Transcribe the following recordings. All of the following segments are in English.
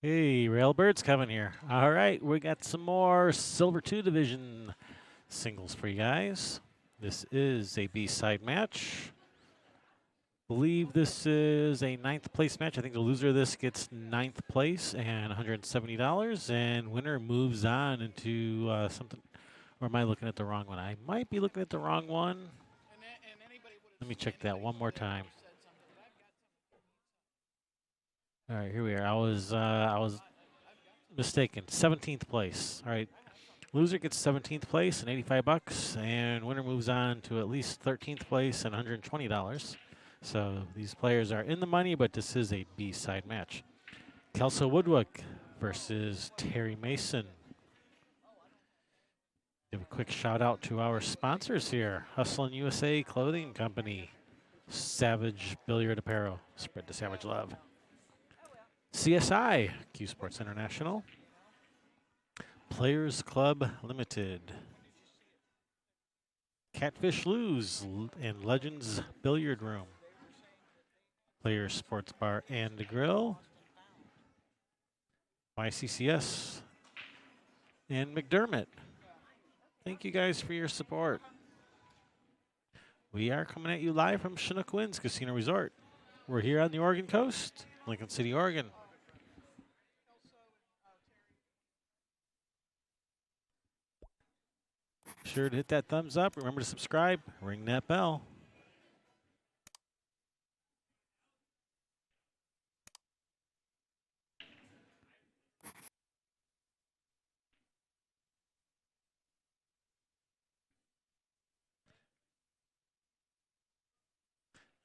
Hey, Railbirds coming here. All right, we got some more Silver 2 division singles for you guys. This is a B-side match. Believe this is a 9th place match. I think the loser of this gets 9th place and $170, and winner moves on into something. Or am I looking at the wrong one? I might be looking at the wrong one. Let me check that one more time. All right, here we are. I was mistaken. 17th place. All right. Loser gets 17th place and 85 bucks, and winner moves on to at least 13th place and $120. So these players are in the money, but this is a B-side match. Kelso Woodwick versus Terry Mason. Give a quick shout out to our sponsors here: Hustlin' USA Clothing Company, Savage Billiard Apparel, spread the savage love. CSI, CueSports International. Players Club Limited. Catfish Lou's and Legends Billiard Room. Players Sports Bar and Grill. YCCS. And McDermott. Thank you guys for your support. We are coming at you live from Chinook Winds Casino Resort. We're here on the Oregon coast, Lincoln City, Oregon. Sure to hit that thumbs up. Remember to subscribe. Ring that bell.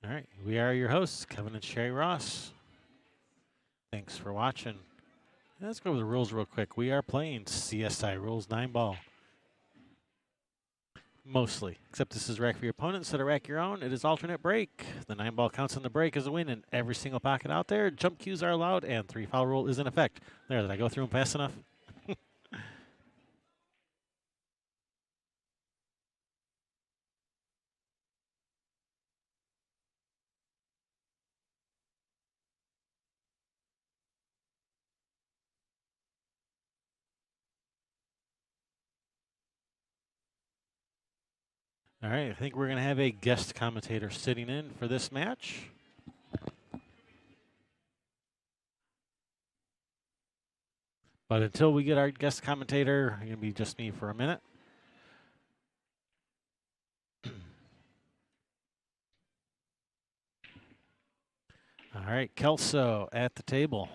All right, we are your hosts, Kevin and Sherry Ross. Thanks for watching. Let's go over the rules real quick. We are playing CSI Rules 9 ball. Mostly, except this is rack for your opponent instead of rack your own. It is alternate break. The 9 ball counts on the break as a win in every single pocket out there. Jump cues are allowed, and 3 foul rule is in effect. There, did I go through them fast enough? All right, I think we're going to have a guest commentator sitting in for this match. But until we get our guest commentator, it's going to be just me for a minute. All right, Kelso at the table.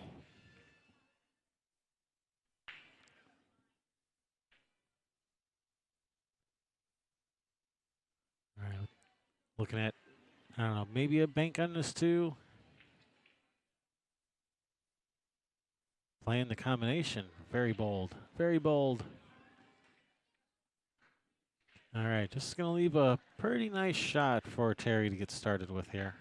All right, looking at, I don't know, maybe a bank on this too. Playing the combination, very bold, very bold. All right, just going to leave a pretty nice shot for Terry to get started with here.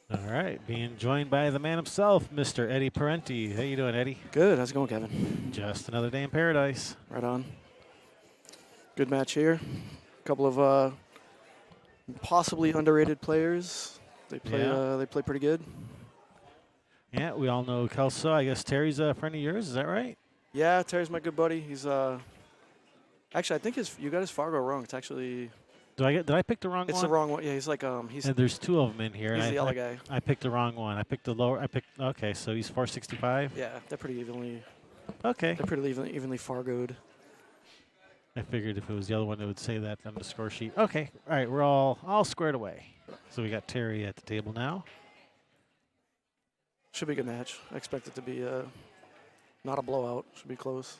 All right, being joined by the man himself, Mr. Eddie Parenti. How you doing, Eddie? Good. How's it going, Kevin? Just another day in paradise. Right on. Good match here. A couple of possibly underrated players. They play pretty good. Yeah, we all know Kelso. I guess Terry's a friend of yours. Is that right? Yeah, Terry's my good buddy. He's actually I think you got his Fargo wrong. It's actually Did I pick the wrong one? It's the wrong one. Yeah, he's like he's. And there's 2 of them in here. He's the yellow guy. I picked the wrong one. I picked the lower. Okay, so he's 465. Yeah, they're pretty evenly. Okay. They're pretty evenly Fargoed. I figured if it was the other one, it would say that on the score sheet. Okay, all right, we're all squared away. So we got Terry at the table now. Should be a good match. I expect it to be not a blowout. Should be close.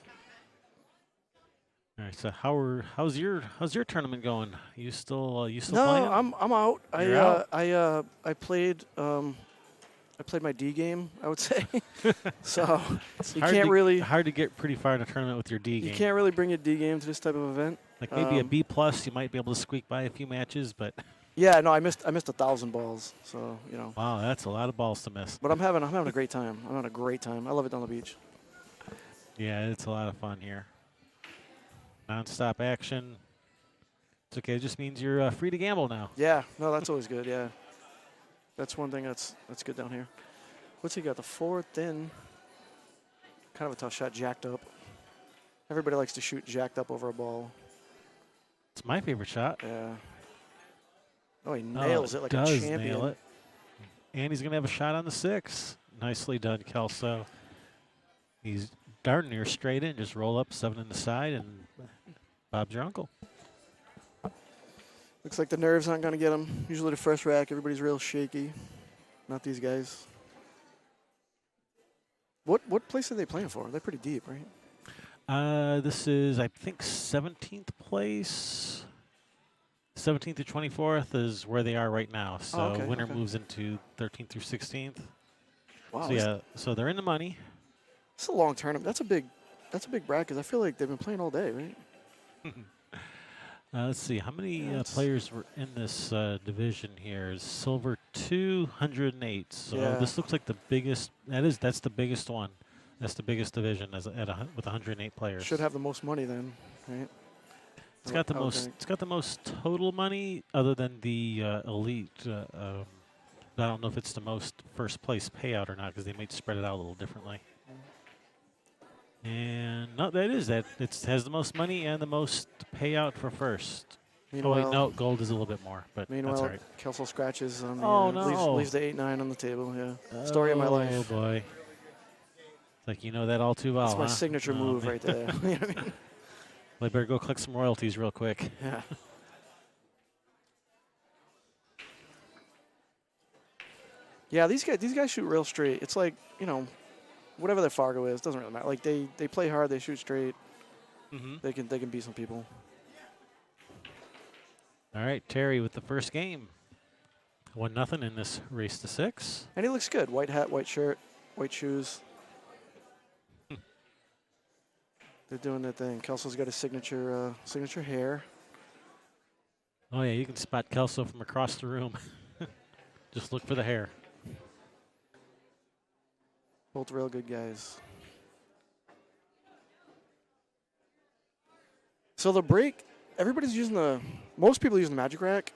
All right, so how's your tournament going? You still playing? No, I'm out. You're out? I played my D game, I would say. So you can't really hard to get pretty far in a tournament with your D game. You can't really bring your D game to this type of event. Like maybe a B plus, you might be able to squeak by a few matches, but yeah, no, I missed 1,000 balls, so you know. Wow, that's a lot of balls to miss. But I'm having a great time. I'm having a great time. I love it on the beach. Yeah, it's a lot of fun here. Non-stop action. It's okay. It just means you're free to gamble now. Yeah, no, that's always good. Yeah, that's one thing that's good down here. What's he got? The 4th in. Kind of a tough shot, jacked up. Everybody likes to shoot jacked up over a ball. It's my favorite shot. Yeah. Oh, he nails it like a does champion. nail it. And he's going to have a shot on the 6. Nicely done, Kelso. He's darn near straight in. Just roll up, 7 in the side, and Bob's your uncle. Looks like the nerves aren't going to get him. Usually the first rack, everybody's real shaky. Not these guys. What place are they playing for? They're pretty deep, right? This is, I think, 17th place. 17th to 24th is where they are right now. So winner moves into 13th through 16th. Wow. So yeah, so they're in the money. It's a long tournament. That's a big bracket. I feel like they've been playing all day, right? Let's see, how many players were in this division here? Silver2, 108. So this looks like the biggest. That's the biggest one. That's the biggest division with 108 players. Should have the most money then, right? It's got the most. It's got the most total money, other than the elite. I don't know if it's the most first place payout or not, because they might spread it out a little differently. And no, that is that. It has the most money and the most payout for first. Oh wait, no, gold is a little bit more, but that's all right. Kelso scratches on the, no. leaves the 8-9 on the table. Yeah, story of my life. Oh boy, it's like you know that all too well. That's my signature move right there. You know what I mean? Well, I better go collect some royalties real quick. Yeah. Yeah, these guys shoot real straight. It's like, whatever their Fargo is, doesn't really matter. Like they play hard, they shoot straight. They can beat some people. All right, Terry with the first game. 1-0 in this race to 6. And he looks good. White hat, white shirt, white shoes. They're doing their thing. Kelso's got his signature hair. Oh yeah, you can spot Kelso from across the room. Just look for the hair. Both real good guys. So the break, most people using the magic rack.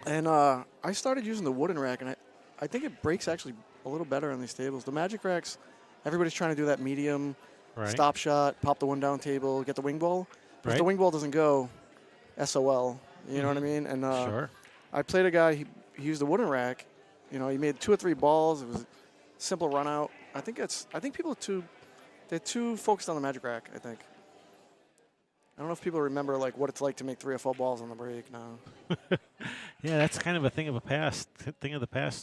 And I started using the wooden rack, and I think it breaks actually a little better on these tables. The magic racks, everybody's trying to do that medium stop shot, pop the one down table, get the wing ball. But if the wing ball doesn't go, SOL. You know what I mean? And sure. I played a guy, he used the wooden rack. He made 2 or 3 balls. It was a simple run out. I think people they're too focused on the magic rack, I think. I don't know if people remember like what it's like to make 3 or 4 balls on the break now. Yeah, that's kind of a thing of the past.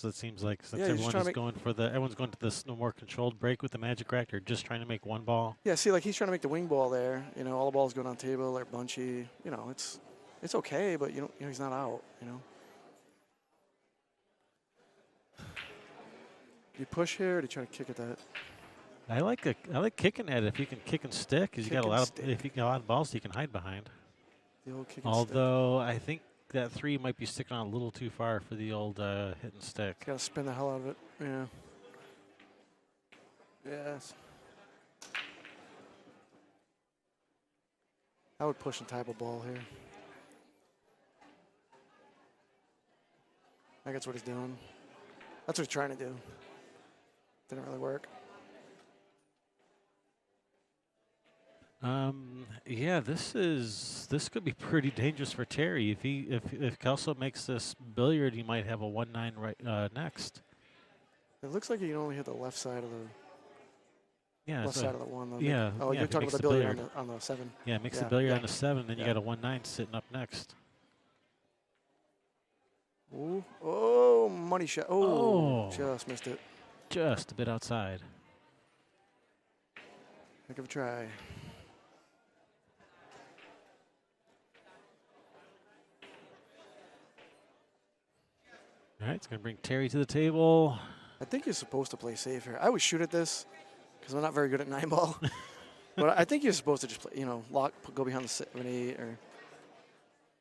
It seems like, since everyone's going to this more controlled break with the magic rack. They're just trying to make 1 ball. Yeah, see, like he's trying to make the wing ball there. All the balls going on table. They're bunchy. It's okay, but he's not out. Do you push here, or do you try to kick at that? I like kicking at it if you can kick and stick, because if you got a lot of balls you can hide behind. The old kick and Although I think that 3 might be sticking on a little too far for the old hit and stick. Got to spin the hell out of it. Yeah. Yes. I would push and type a ball here. I think that's what he's doing. That's what he's trying to do. Didn't really work. Yeah, this could be pretty dangerous for Terry. If Kelso makes this billiard, he might have a 1-9 right next. It looks like you can only hit the left side of the left side of the 1. Though. Yeah. Oh, you're talking about the billiard on the 7. Yeah, makes the billiard on the 7, then you got a 1-9 sitting up next. Ooh. Oh, money shot. Oh, just missed it. Just a bit outside. Heck of a try. All right, it's going to bring Terry to the table. I think you're supposed to play safe here. I always shoot at this because I'm not very good at 9-ball. But I think you're supposed to just play, go behind the 7-8 or.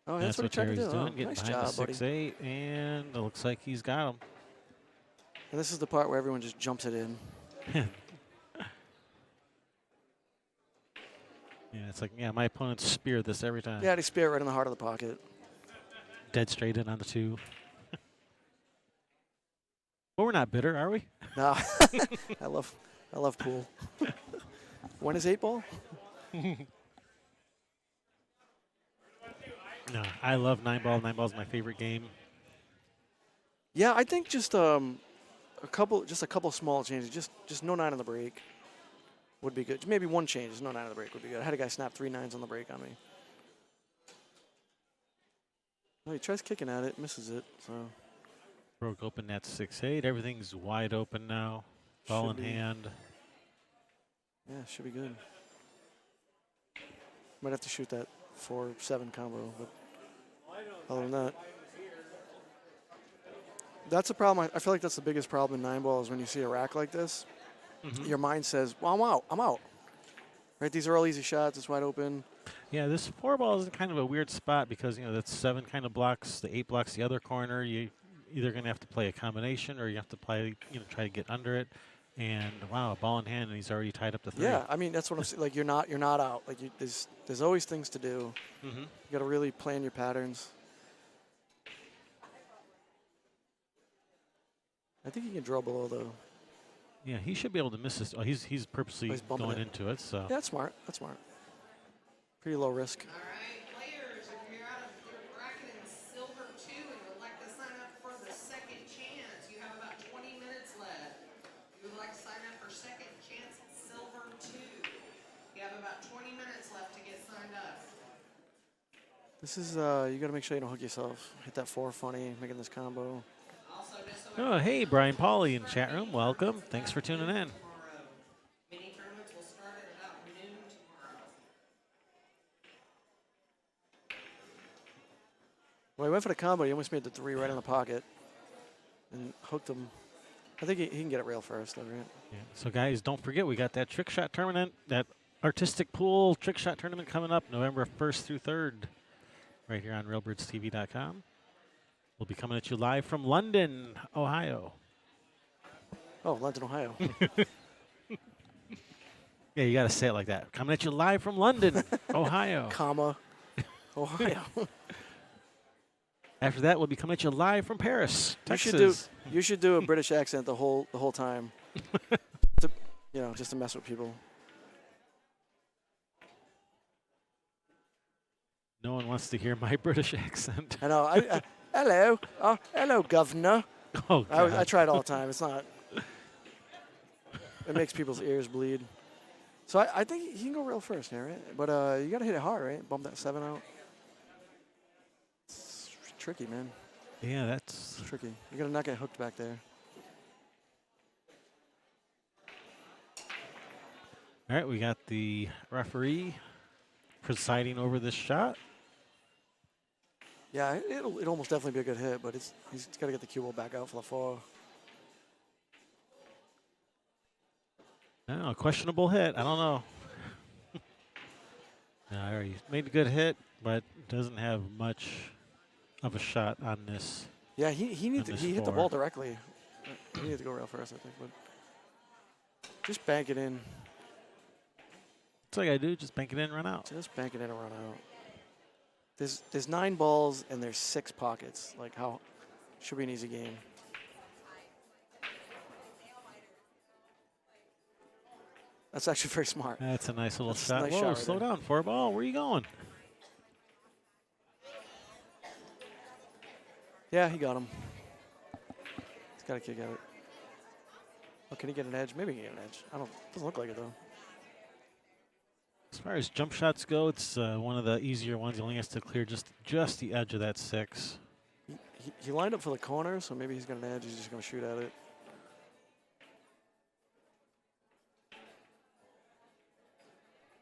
Oh, that's what Terry's doing. Oh, Getting nice behind job, the 6-8, and it looks like he's got him. And this is the part where everyone just jumps it in. Yeah, it's like, yeah, my opponents spear this every time. Yeah, they spear it right in the heart of the pocket. Dead straight in on the 2. Well, we're not bitter, are we? No, I love pool. When is 8-ball? No, I love 9-ball. 9-ball is my favorite game. Yeah, I think just a couple small changes. Just no 9 on the break would be good. Maybe one change, just no 9 on the break would be good. I had a guy snap 3 9s on the break on me. Well, he tries kicking at it, misses it. So Broke open that 6-8. Everything's wide open now. Ball in hand. Yeah, should be good. Might have to shoot that 4-7 combo, but other than that. That's a problem. I feel like that's the biggest problem in 9-ball is when you see a rack like this, your mind says, well, I'm out. Right? These are all easy shots. It's wide open. Yeah, this 4-ball is in kind of a weird spot because, you know, that 7 kind of blocks, the 8 blocks the other corner. You either going to have to play a combination or you have to play, you know, try to get under it. And, wow, a ball in hand, and he's already tied up to 3. Yeah, I mean, that's what I'm saying. Like, you're not out. Like, there's always things to do. You got to really plan your patterns. I think he can draw below, though. Yeah, he should be able to miss this. Oh, he's purposely going into it. So yeah, that's smart. That's smart. Pretty low risk. All right, players, if you're out of your bracket in Silver2 and would like to sign up for the second chance, you have about 20 minutes left. If you would like to sign up for second chance Silver2, you have about 20 minutes left to get signed up. This is you got to make sure you don't hook yourself. Hit that 4 funny, making this combo. Oh, hey, Brian Pauly in chat room. Welcome. Thanks for tuning in. Mini tournaments will start at about noon tomorrow. Well, he went for the combo. He almost made the 3 right in the pocket and hooked him. I think he can get it rail first, though, right? Yeah. So, guys, don't forget, we got that trick shot tournament, that artistic pool trick shot tournament coming up November 1st through 3rd right here on RealBirdsTV.com. We'll be coming at you live from London, Ohio. Oh, London, Ohio. Yeah, you got to say it like that. Coming at you live from London, Ohio. Comma, Ohio. After that, we'll be coming at you live from Paris, You Texas. should do a British accent the whole time. Just to mess with people. No one wants to hear my British accent. I know. Hello. Oh, hello, governor. Oh, God. I try it all the time. It's not. It makes people's ears bleed. So I think he can go real first here, right? But you got to hit it hard, right? Bump that 7 out. It's tricky, man. Yeah, that's It's tricky. You got to not get hooked back there. all right. We got the referee presiding over this shot. Yeah, it'll almost definitely be a good hit, but he's got to get the cue ball back out for the 4. No, questionable hit. I don't know. No, he made a good hit, but doesn't have much of a shot on this. Yeah, he hit the 4. ball directly. He needed to go real first, I think, but just bank it in. That's all you got to do. Just bank it in and run out. Just bank it in and run out. There's 9 balls and there's 6 pockets. Like, how should be an easy game. That's actually very smart. That's a nice little That's a shot. nice Whoa, shot right slow there. down, 4-ball. Where are you going? Yeah, he got him. He's got to kick at it. Oh, can he get an edge? Maybe he can get an edge. Doesn't look like it, though. As far as jump shots go, it's one of the easier ones. He only has to clear just the edge of that 6. He lined up for the corner, so maybe he's got an edge. He's just going to shoot at it.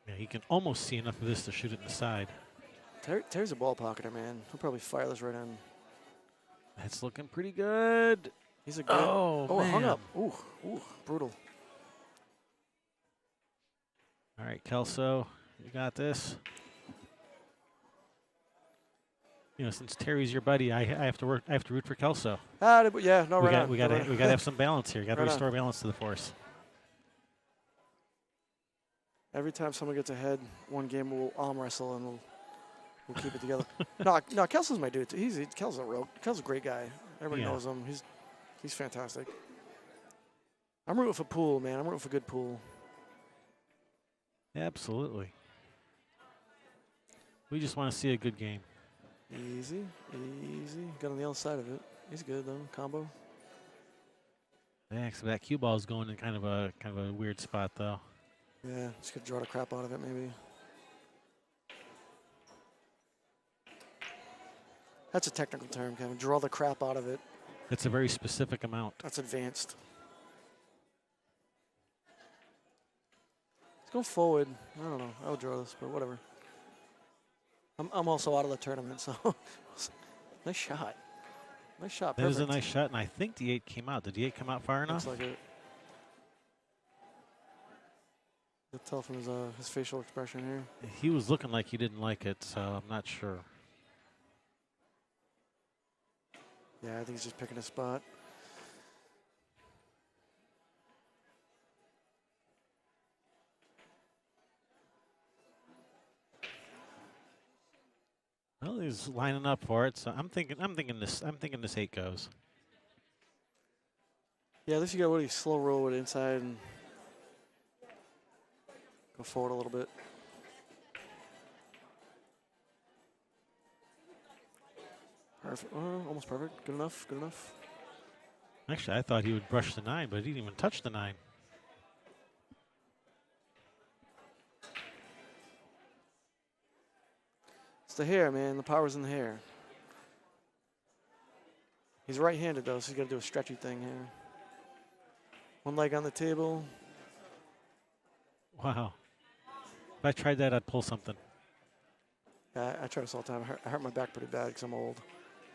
Yeah, he can almost see enough of this to shoot it in the side. Terry's a ball pocketer, man. He'll probably fire this right in. That's looking pretty good. He's a good. Oh, it hung man. up. Ooh, brutal. All right, Kelso, you got this. You know, since Terry's your buddy, I have to root for Kelso. Yeah, no, right on. We got to have some balance here. Got to Right on. restore balance to the force. Every time someone gets ahead, one game we'll arm wrestle and we'll keep it together. No, Kelso's my dude. Kelso's a great guy. Everybody knows him. He's fantastic. I'm rooting for pool, man. I'm rooting for good pool. Absolutely. We just want to see a good game. Easy. Got on the other side of it. He's good though. Combo. Yeah, so that cue ball is going in kind of a weird spot though. Yeah, just gonna draw the crap out of it maybe. That's a technical term, Kevin. Draw the crap out of it. It's a very specific amount. That's advanced. Let's go forward. I don't know. I'll draw this, but whatever. I'm also out of the tournament, so nice shot. Nice shot. That was a nice shot, and I think the 8 came out. Did the 8 come out far enough? Looks like it. You can tell from his facial expression here. He was looking like he didn't like it, so I'm not sure. Yeah, I think he's just picking a spot. Well, he's lining up for it, so I'm thinking this 8 goes. Yeah, at least you got what he slow roll it inside and go forward a little bit. Perfect. Almost perfect. Good enough. Good enough. Actually, I thought he would brush the 9, but he didn't even touch the 9. It's the hair, man. The power's in the hair. He's right-handed, though, so he's got to do a stretchy thing here. One leg on the table. Wow. If I tried that, I'd pull something. Yeah, I try this all the time. I hurt my back pretty bad because I'm old.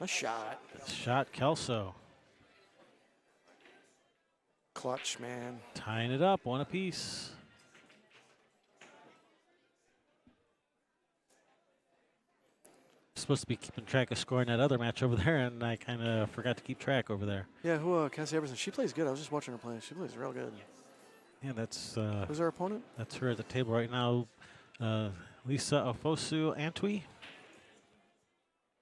A shot. Shot Kelso. Clutch, man. Tying it up, 1 apiece. Supposed to be keeping track of scoring that other match over there, and I kind of forgot to keep track over there. Yeah, Cassie Everson? She plays good. I was just watching her play. She plays real good. Yeah, that's. Who's our opponent? That's her at the table right now. Lisa Ofosu Antwi.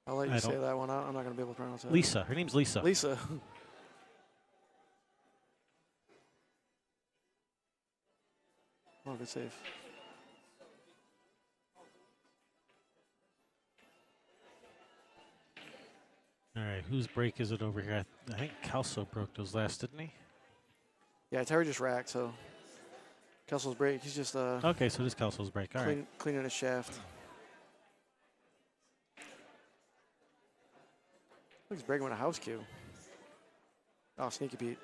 I'll let you say that one out. I'm not going to be able to pronounce it. Lisa. Her name's Lisa. Lisa. Oh, good save. All right, whose break is it over here? I think Kelso broke those last, didn't he? Yeah, Terry just racked, so Kelso's break. He's just okay, so this Kelso's break. All right. Cleaning his shaft. He's breaking with a house cue. Oh, sneaky Pete.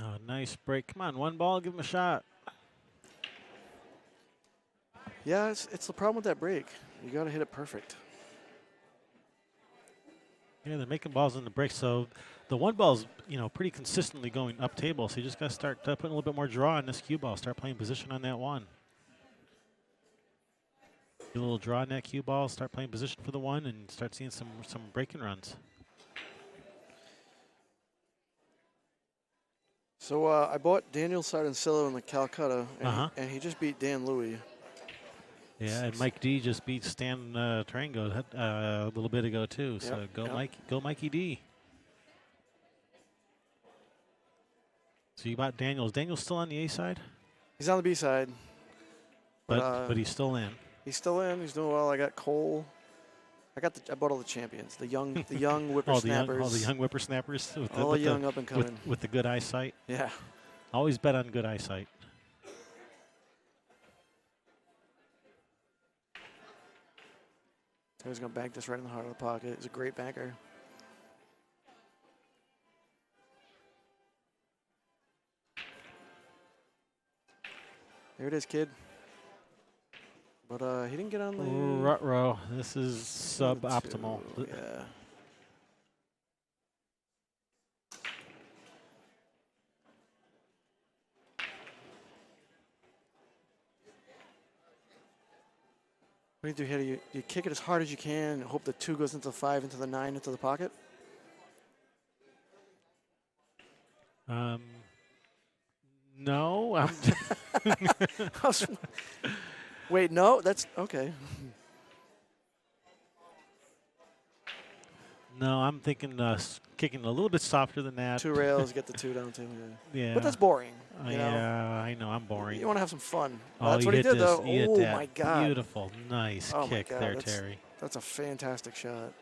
Oh, nice break. Come on, 1 ball, give him a shot. Yeah, it's the problem with that break. You got to hit it perfect. Yeah, they're making balls in the break, so the 1 ball's pretty consistently going up table. So you just got to start putting a little bit more draw on this cue ball. Start playing position on that 1. Do a little draw on that cue ball. Start playing position for the 1, and start seeing some breaking runs. So I bought Daniel Sardancillo in the Calcutta, and he just beat Dan Louie. Yeah, and Mike D just beat Stan Tarango a little bit ago too. So go Mikey D. So you bought Daniel. Is Daniel still on the A side? He's on the B side. But he's still in. He's still in. He's doing well. I got Cole. I bought all the champions, the young whippersnappers. all the young whippersnappers. All young up and coming. With the good eyesight. Yeah. Always bet on good eyesight. He's going to bank this right in the heart of the pocket. He's a great banker. There it is, kid. But he didn't get on the... Ruh-roh. This is suboptimal. Yeah. What do you do here? Do you kick it as hard as you can and hope the 2 goes into the 5, into the 9, into the pocket? No. Wait, no, that's okay. No, I'm thinking kicking a little bit softer than that. 2 rails, get the 2 down too. Yeah. Yeah. But that's boring. You know? Yeah, I know. I'm boring. You want to have some fun. Oh, That's you what he hit did, this. though. You hit Oh, that. my God. Beautiful. Nice Oh, my kick God. there, Terry. That's a fantastic shot.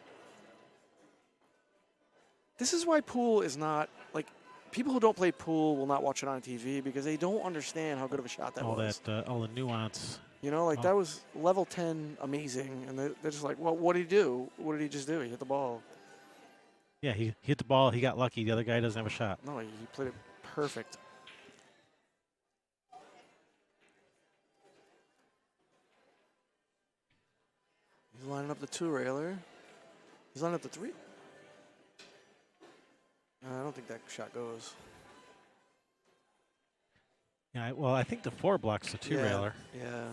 This is why pool is not, like, people who don't play pool will not watch it on TV because they don't understand how good of a shot that was. All the nuance. You know, like, that was level 10 amazing, and they're just like, well, what did he do? What did he just do? He hit the ball. Yeah, he hit the ball. He got lucky. The other guy doesn't have a shot. No, he played it perfect. He's lining up the 2-railer. He's lining up the 3. I don't think that shot goes. Yeah, well, I think the 4 blocks the 2-railer. Yeah.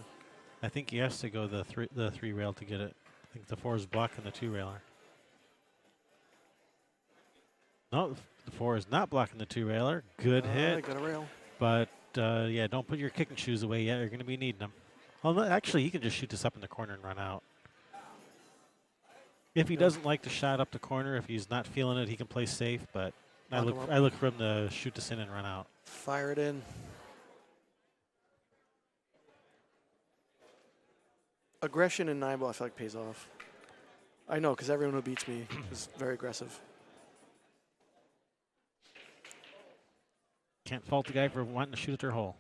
I think he has to go the 3 rail to get it. I think the 4 is blocking the 2-railer. No, the 4 is not blocking the 2-railer. Good hit. Got a rail. But, yeah, don't put your kicking shoes away yet. You're going to be needing them. Well, no, actually, he can just shoot this up in the corner and run out. If he doesn't like the shot up the corner, if he's not feeling it, he can play safe. But I look for him to shoot this in and run out. Fire it in. Aggression in 9-ball, I feel like, pays off. I know, because everyone who beats me is very aggressive. Can't fault the guy for wanting to shoot at their hole.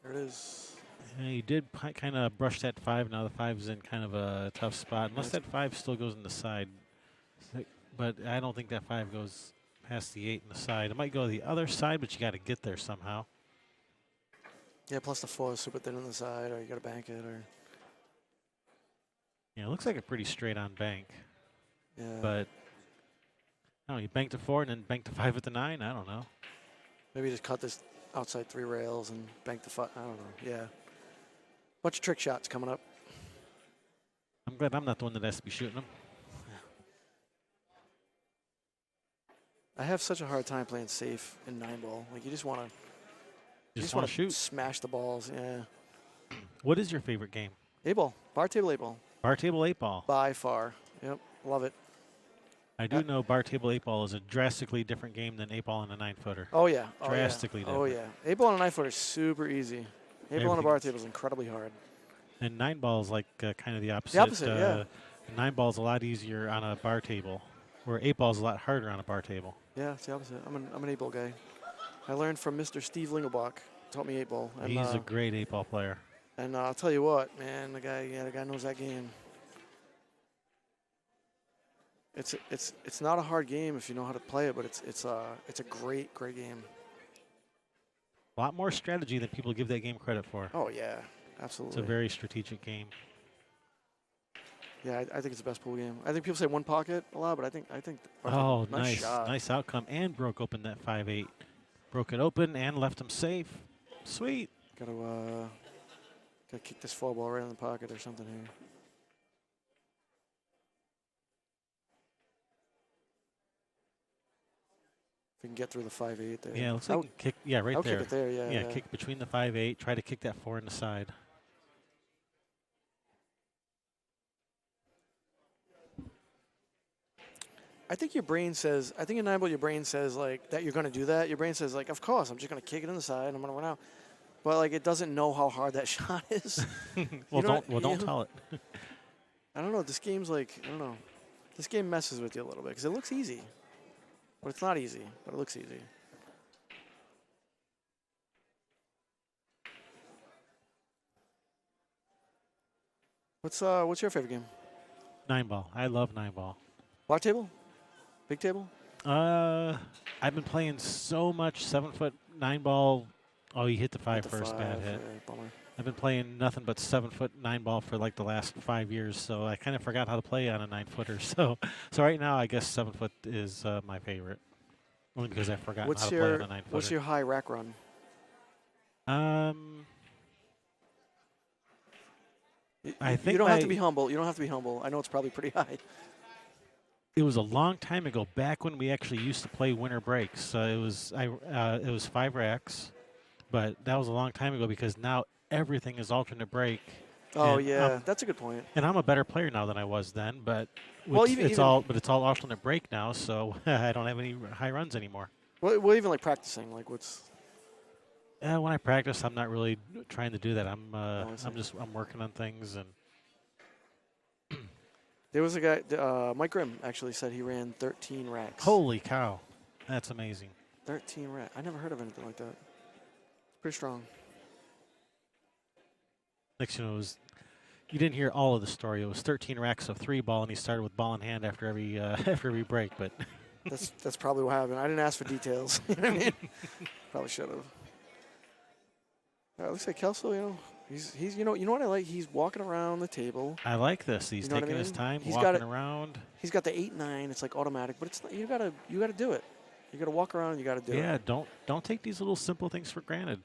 There it is. Yeah, he did kind of brush that 5. Now the 5's in kind of a tough spot. Unless that 5 still goes in the side. But I don't think that 5 goes past the 8 in the side. It might go to the other side, but you got to get there somehow. Yeah, plus the 4 is super thin on the side, or you got to bank it, or... Yeah, it looks like a pretty straight-on bank. Yeah. But, no, you bank the 4 and then bank the 5 at the 9? I don't know. Maybe just cut this outside 3 rails and bank the 5. I don't know. Yeah. Bunch of trick shots coming up. I'm glad I'm not the one that has to be shooting them. I have such a hard time playing safe in 9-ball. Like, you just want to... You just want to shoot. Smash the balls, yeah. What is your favorite game? 8-ball. Bar table 8-ball. Bar table 8-ball. By far. Yep. Love it. I do know bar table 8-ball is a drastically different game than 8-ball and a 9-footer. Oh, yeah. Drastically different. Oh, yeah. 8-ball and a 9-footer is super easy. 8-ball on a bar table is incredibly hard. And 9-ball is like kind of the opposite. The opposite, yeah. 9-ball is a lot easier on a bar table, where 8-ball is a lot harder on a bar table. Yeah, it's the opposite. I'm an 8-ball guy. I learned from Mr. Steve Lingelbach. Taught me 8-ball. He's a great 8-ball player. And I'll tell you what, man, the guy knows that game. It's not a hard game if you know how to play it, but it's a great game. A lot more strategy than people give that game credit for. Oh yeah, absolutely. It's a very strategic game. Yeah, I think it's the best pool game. I think people say one pocket a lot, but I think. Oh, shot. nice outcome, and broke open that 5-8. Broke it open and left him safe. Sweet. Gotta kick this 4-ball right in the pocket or something here. If we can get through the 5-8 there. Yeah, looks like kick. Yeah, right I'll there. kick it there. Yeah. Kick between the 5-8. Try to kick that 4 in the side. I think your brain says. I think in 9-ball your brain says like that you're gonna do that. Your brain says like, of course, I'm just gonna kick it in the side. And I'm gonna run out. But like it doesn't know how hard that shot is. Well, don't tell it. I don't know. This game's like I don't know. This game messes with you a little bit because it looks easy, but it's not easy. But it looks easy. What's your favorite game? 9-ball. I love 9-ball. Bar table? Big table? I've been playing so much 7-foot 9-ball. Oh, you hit the 5 first. Bad hit. Bummer. I've been playing nothing but 7-foot 9-ball for like the last 5 years, so I kind of forgot how to play on a 9-footer. So right now, I guess 7-foot is my favorite, only because I've forgotten how to play on a 9-footer. What's your high rack run? I You think don't have to be humble. You don't have to be humble. I know it's probably pretty high. it was a long time ago, back when we actually used to play winter breaks. It was 5 racks, but that was a long time ago because now everything is alternate break. Oh And yeah, that's a good point. I'm a better player now than I was then, but Well, it's all alternate break now, so I don't have any high runs anymore. well, even like practicing, like what's. When I practice, I'm not really trying to do that. I see. I'm working on things and. There was a guy, Mike Grimm actually said he ran 13 racks. Holy cow, that's amazing. 13 racks. I never heard of anything like that. Pretty strong. Next, you didn't hear all of the story. It was 13 racks of 3-ball, and he started with ball in hand after every after every break. But That's probably what happened. I didn't ask for details. You know what I mean? Probably should have. Looks like Kelso, he's you know what I like? He's walking around the table. I like this. He's You know what I taking his mean? time, He's walking got it. around. He's got the 8-9. It's like automatic, but it's not, you gotta do it. You gotta walk around. And you gotta do it. Yeah, don't take these little simple things for granted.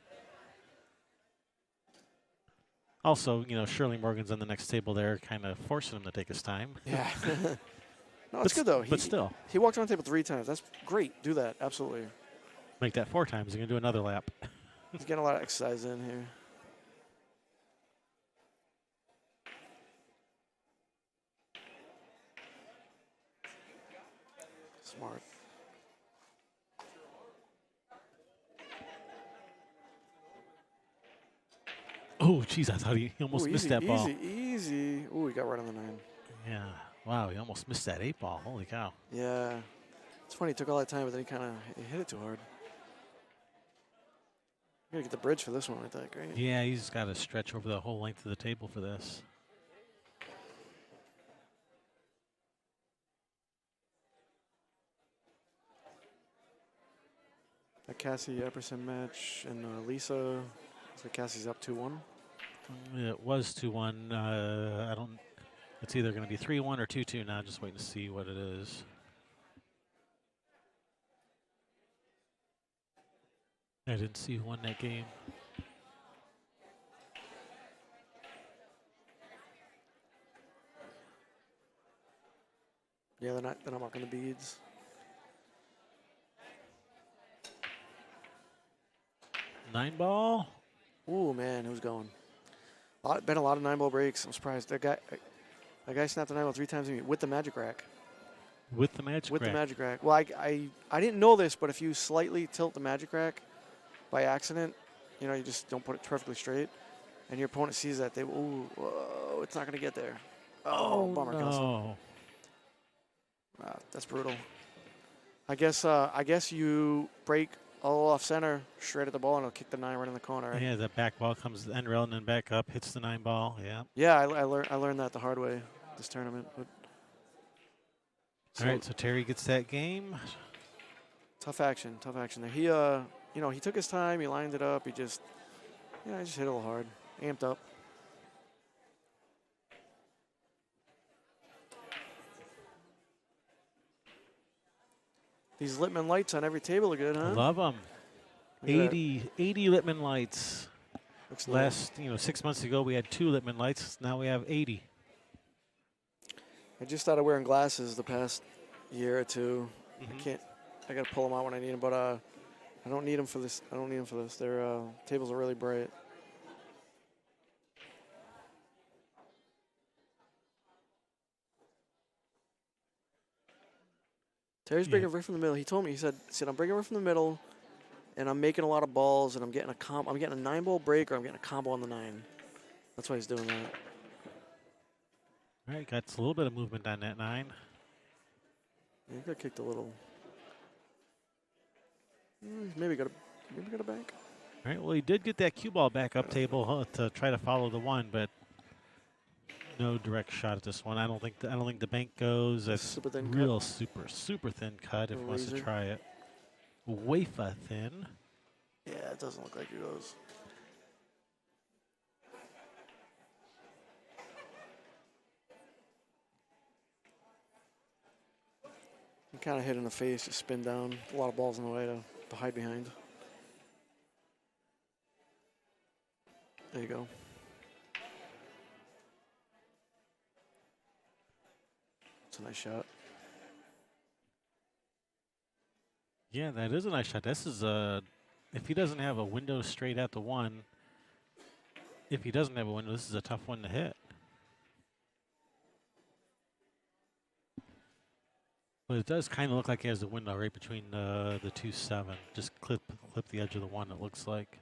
Also, Shirley Morgan's on the next table there, kind of forcing him to take his time. Yeah. No, it's good though. But still, he walked around the table 3 times. That's great. Do that. Absolutely. make that 4 times. You're gonna do another lap. He's getting a lot of exercise in here. Smart. Oh, geez, I thought he almost missed that ball. Easy. Ooh, he got right on the 9. Yeah. Wow, he almost missed that 8-ball. Holy cow. Yeah. It's funny, he took all that time, but then he hit it too hard. You gotta get the bridge for this one, I think, right? Yeah, he's got to stretch over the whole length of the table for this. A Cassie Epperson match and Lisa. So Cassie's up 2-1. It was 2-1. I don't. It's either going to be 3-1 or 2-2 now. Just waiting to see what it is. I didn't see who won that game. Yeah, they're not marking the beads. Nine ball. Ooh, man, who's going? Been a lot of 9-ball breaks. I'm surprised. That guy snapped the 9-ball 3 times with the magic rack. With the magic rack. With the magic rack. Well, I didn't know this, but if you slightly tilt the magic rack by accident, you just don't put it perfectly straight, and your opponent sees that, whoa, it's not going to get there. Oh, bummer, Kelso. That's brutal. I guess you break all off center straight at the ball, and it'll kick the 9 right in the corner. Right? Yeah, the back ball comes to the end rail and then back up, hits the 9 ball. Yeah. Yeah, I learned that the hard way this tournament. But all right, so Terry gets that game. Tough action there. He took his time. He lined it up. He just hit a little hard, amped up. These Littman lights on every table are good, huh? I love them. 80 Littman lights. Looks Last, 6 months ago we had 2 Littman lights. Now we have 80. I just started wearing glasses the past year or two. Mm-hmm. I got to pull them out when I need them, but I don't need them for this. Their tables are really bright. Terry's bringing right from the middle. He told me, he said I'm bringing right from the middle, and I'm making a lot of balls, and I'm getting a 9-ball break, or I'm getting a combo on the 9. That's why he's doing that. All right, got a little bit of movement on that 9. Yeah, he got kicked a little. Maybe got a bank. All right, well, he did get that cue ball back up table to try to follow the 1, but no direct shot at this one. I don't think the bank goes. That's super thin real super thin cut if he wants to try it. Wafer thin. Yeah, it doesn't look like it goes. You kind of hit in the face, you spin down. A lot of balls in the way to hide behind. There you go. It's a nice shot. Yeah, that is a nice shot. This is if he doesn't have a window straight at the one, if he doesn't have a window, this is a tough one to hit. But it does kind of look like he has a window right between the 2-7. Just clip the edge of the one, it looks like.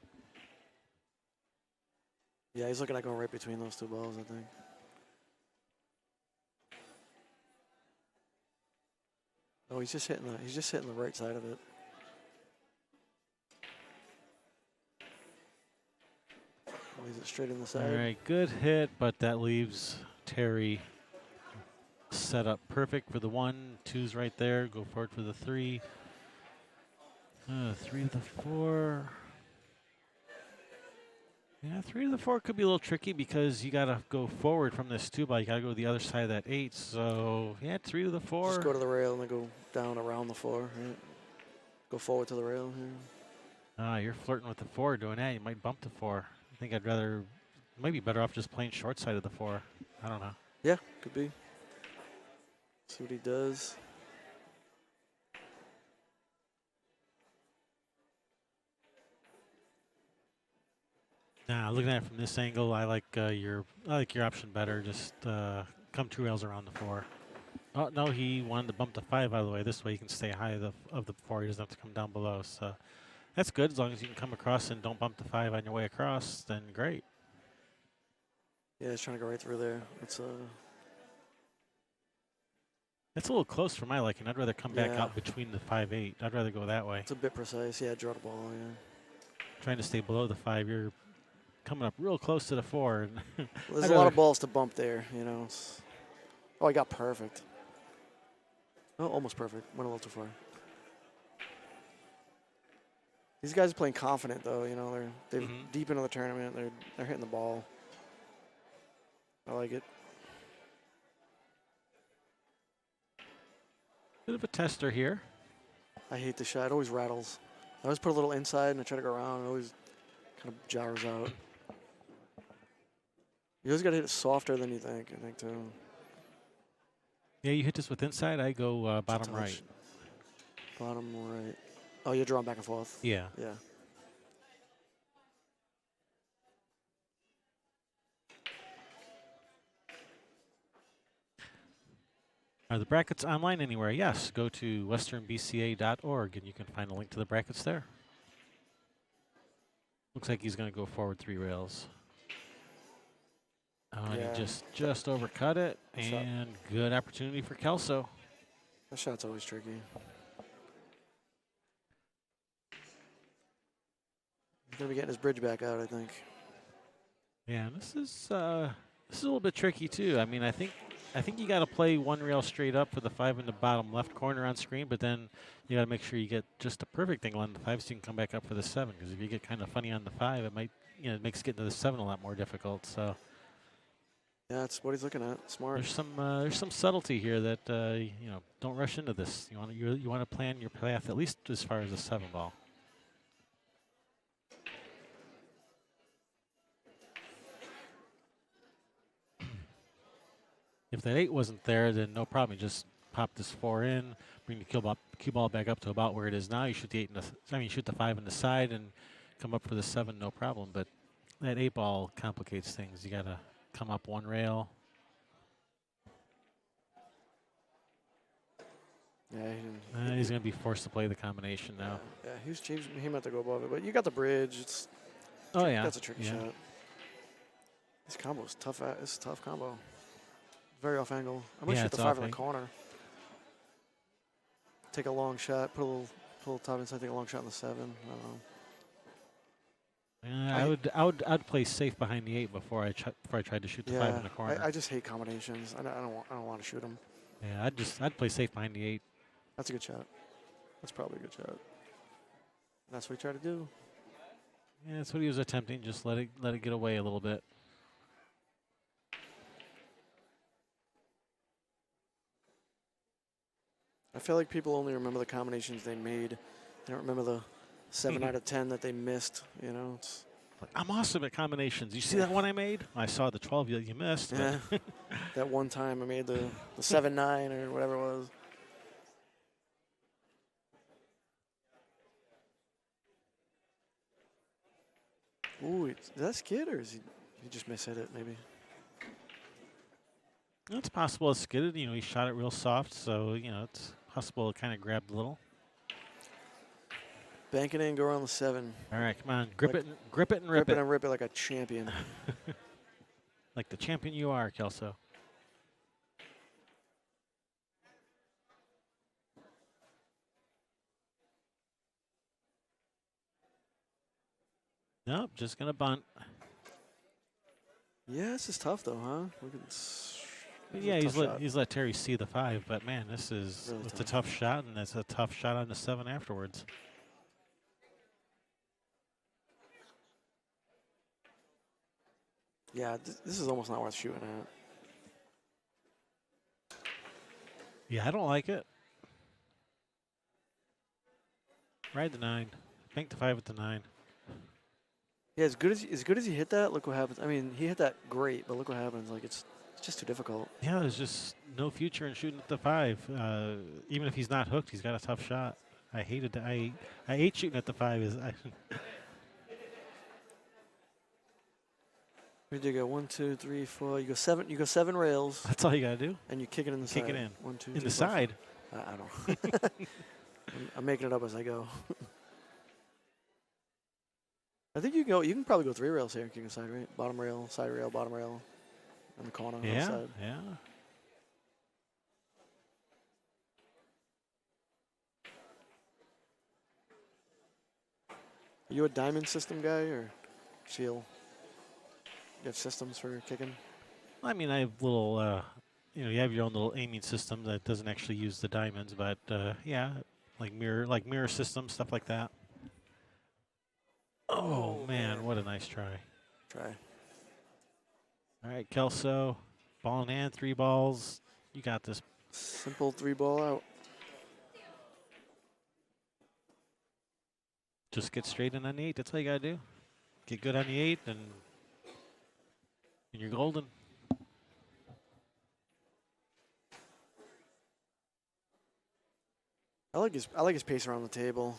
Yeah, he's looking at going right between those two balls, I think. Oh, he's just hitting the right side of it. Leaves it straight in the side. All right, good hit, but that leaves Terry set up perfect for the 1. 2's right there. Go forward for the 3. 3 to the 4. Yeah, 3 to the 4 could be a little tricky because you got to go forward from this 2 ball. You got to go to the other side of that 8. So, yeah, 3 to the 4. Just go to the rail and then go down around the 4. Right? Go forward to the rail here. You're flirting with the 4 doing that. You might bump the 4. I think I'd rather, might be better off just playing short side of the 4. I don't know. Yeah, could be. See what he does. Nah, looking at it from this angle, I like your option better. Just come 2 rails around the 4. Oh no, he wanted to bump the 5 out of the way. This way he can stay high of the 4. He doesn't have to come down below. So that's good as long as you can come across and don't bump the 5 on your way across. Then great. Yeah, he's trying to go right through there. It's It's a little close for my liking. I'd rather come back Yeah. out between the 5-8. I'd rather go that way. It's a bit precise. Yeah, draw the ball. Yeah. Trying to stay below the 5, you're coming up real close to the 4. And Well, there's a lot of balls to bump there. You know. Oh, he got perfect. Oh, almost perfect. Went a little too far. These guys are playing confident though. You know, they're deep into the tournament. They're hitting the ball. I like it. Bit of a tester here. I hate the shot. It always rattles. I always put a little inside and I try to go around. It always kind of jars out. You always got to hit it softer than you think, I think, too. Yeah, you hit this with inside. I go bottom right. Bottom right. Oh, you're drawing back and forth. Yeah. Yeah. Are the brackets online anywhere? Yes. Go to westernbca.org and you can find a link to the brackets there. Looks like he's going to go forward 3 rails. Oh, and Yeah. he just overcut it, and good opportunity for Kelso. That shot's always tricky. He's going to be getting his bridge back out, I think. Yeah, and this is a little bit tricky too. I mean, I think you got to play 1 rail straight up for the 5 in the bottom left corner on screen, but then you got to make sure you get just a perfect angle on the 5 so you can come back up for the 7. Because if you get kind of funny on the 5, it might, it makes getting to the 7 a lot more difficult. So Yeah, that's what he's looking at. Smart. there's some subtlety here that don't rush into this. You want to plan your path at least as far as a 7 ball. If that 8 wasn't there, then no problem. You just pop this 4 in, bring the cue ball back up to about where it is now. You shoot the 8 shoot the 5 in the side and come up for the 7, no problem. But that 8 ball complicates things. You got to come up 1 rail. Yeah, He's going to be forced to play the combination now. Yeah, he meant to go above it, but you got the bridge. Oh yeah, that's a tricky shot. This combo's tough. It's a tough combo. Very off angle. I'm gonna shoot the 5 in the corner. Take a long shot. Put a little top inside. Take a long shot in the 7. I don't know. I'd play safe behind the 8 before I tried to shoot the 5 in the corner. I just hate combinations. I don't want to shoot them. Yeah, I'd play safe behind the 8. That's a good shot. That's probably a good shot. That's what he tried to do. Yeah, that's what he was attempting. Just let it get away a little bit. I feel like people only remember the combinations they made. They don't remember the 7 out of 10 that they missed. Like, I'm awesome at combinations. You see that one I made? I saw the 12 you missed. Yeah. That one time I made the 7-9 or whatever it was. Ooh, is that skid or is he just mishit it maybe? It's possible it skidded. You know, he shot it real soft, so, you know, it's possible it kind of grabbed a little. Bank it in, go around the 7. All right, come on. Grip Like- it and rip it. Rip it and rip it like a champion. Like the champion you are, Kelso. Nope, just going to bunt. Yeah, this is tough though, huh? Yeah, he's let Terry see the 5, but man, this is Really it's a tough shot, and it's a tough shot on the 7 afterwards. Yeah, this is almost not worth shooting at. Yeah, I don't like it. Ride the 9. Bank the 5 at the 9. Yeah, as good as he hit that, look what happens. I mean, he hit that great, but look what happens. Like it's just too difficult. Yeah, there's just no future in shooting at the 5. Even if he's not hooked, he's got a tough shot. I hated that. I hate shooting at the 5. Where do you go? 1, 2, 3, 4. You go 7. You go 7 rails, That's all you got to do. and you kick it in the side. Kick it in. 1, 2, In 3, the 4, 5. side. I don't. I'm making it up as I go. I think you can probably go 3 rails here, kicking side, right? Bottom rail, side rail, bottom rail, and the corner. On the Yeah, side. yeah. Are you a diamond system guy or feel? You have systems for kicking? I mean, I have little, you know, you have your own little aiming system that doesn't actually use the diamonds, but yeah, like mirror systems, stuff like that. Oh man, what a nice try. Try. All right, Kelso, ball in hand, 3 balls. You got this. Simple 3 ball out. Just get straight in on the 8. That's all you got to do. Get good on the 8, and you're golden. I like his pace around the table.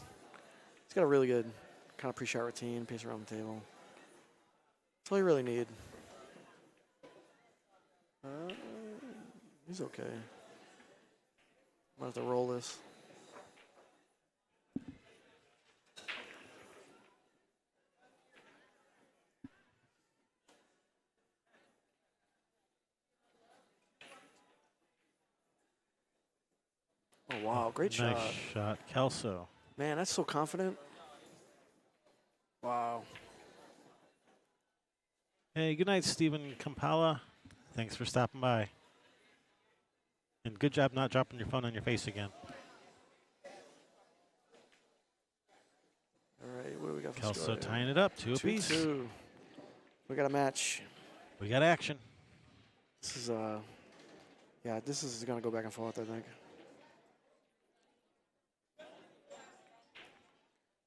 He's got a really good kind of pre-shot routine, pace around the table. That's all you really need. He's okay. Might have to roll this. Oh, wow. Great shot. Nice shot, Kelso. Man, that's so confident. Wow. Hey, good night, Stephen Kampala. Thanks for stopping by. And good job not dropping your phone on your face again. All right, what do we got for Kelso score here? tying it up, 2 apiece. 2-2. We got a match. We got action. This is yeah, this is gonna go back and forth, I think.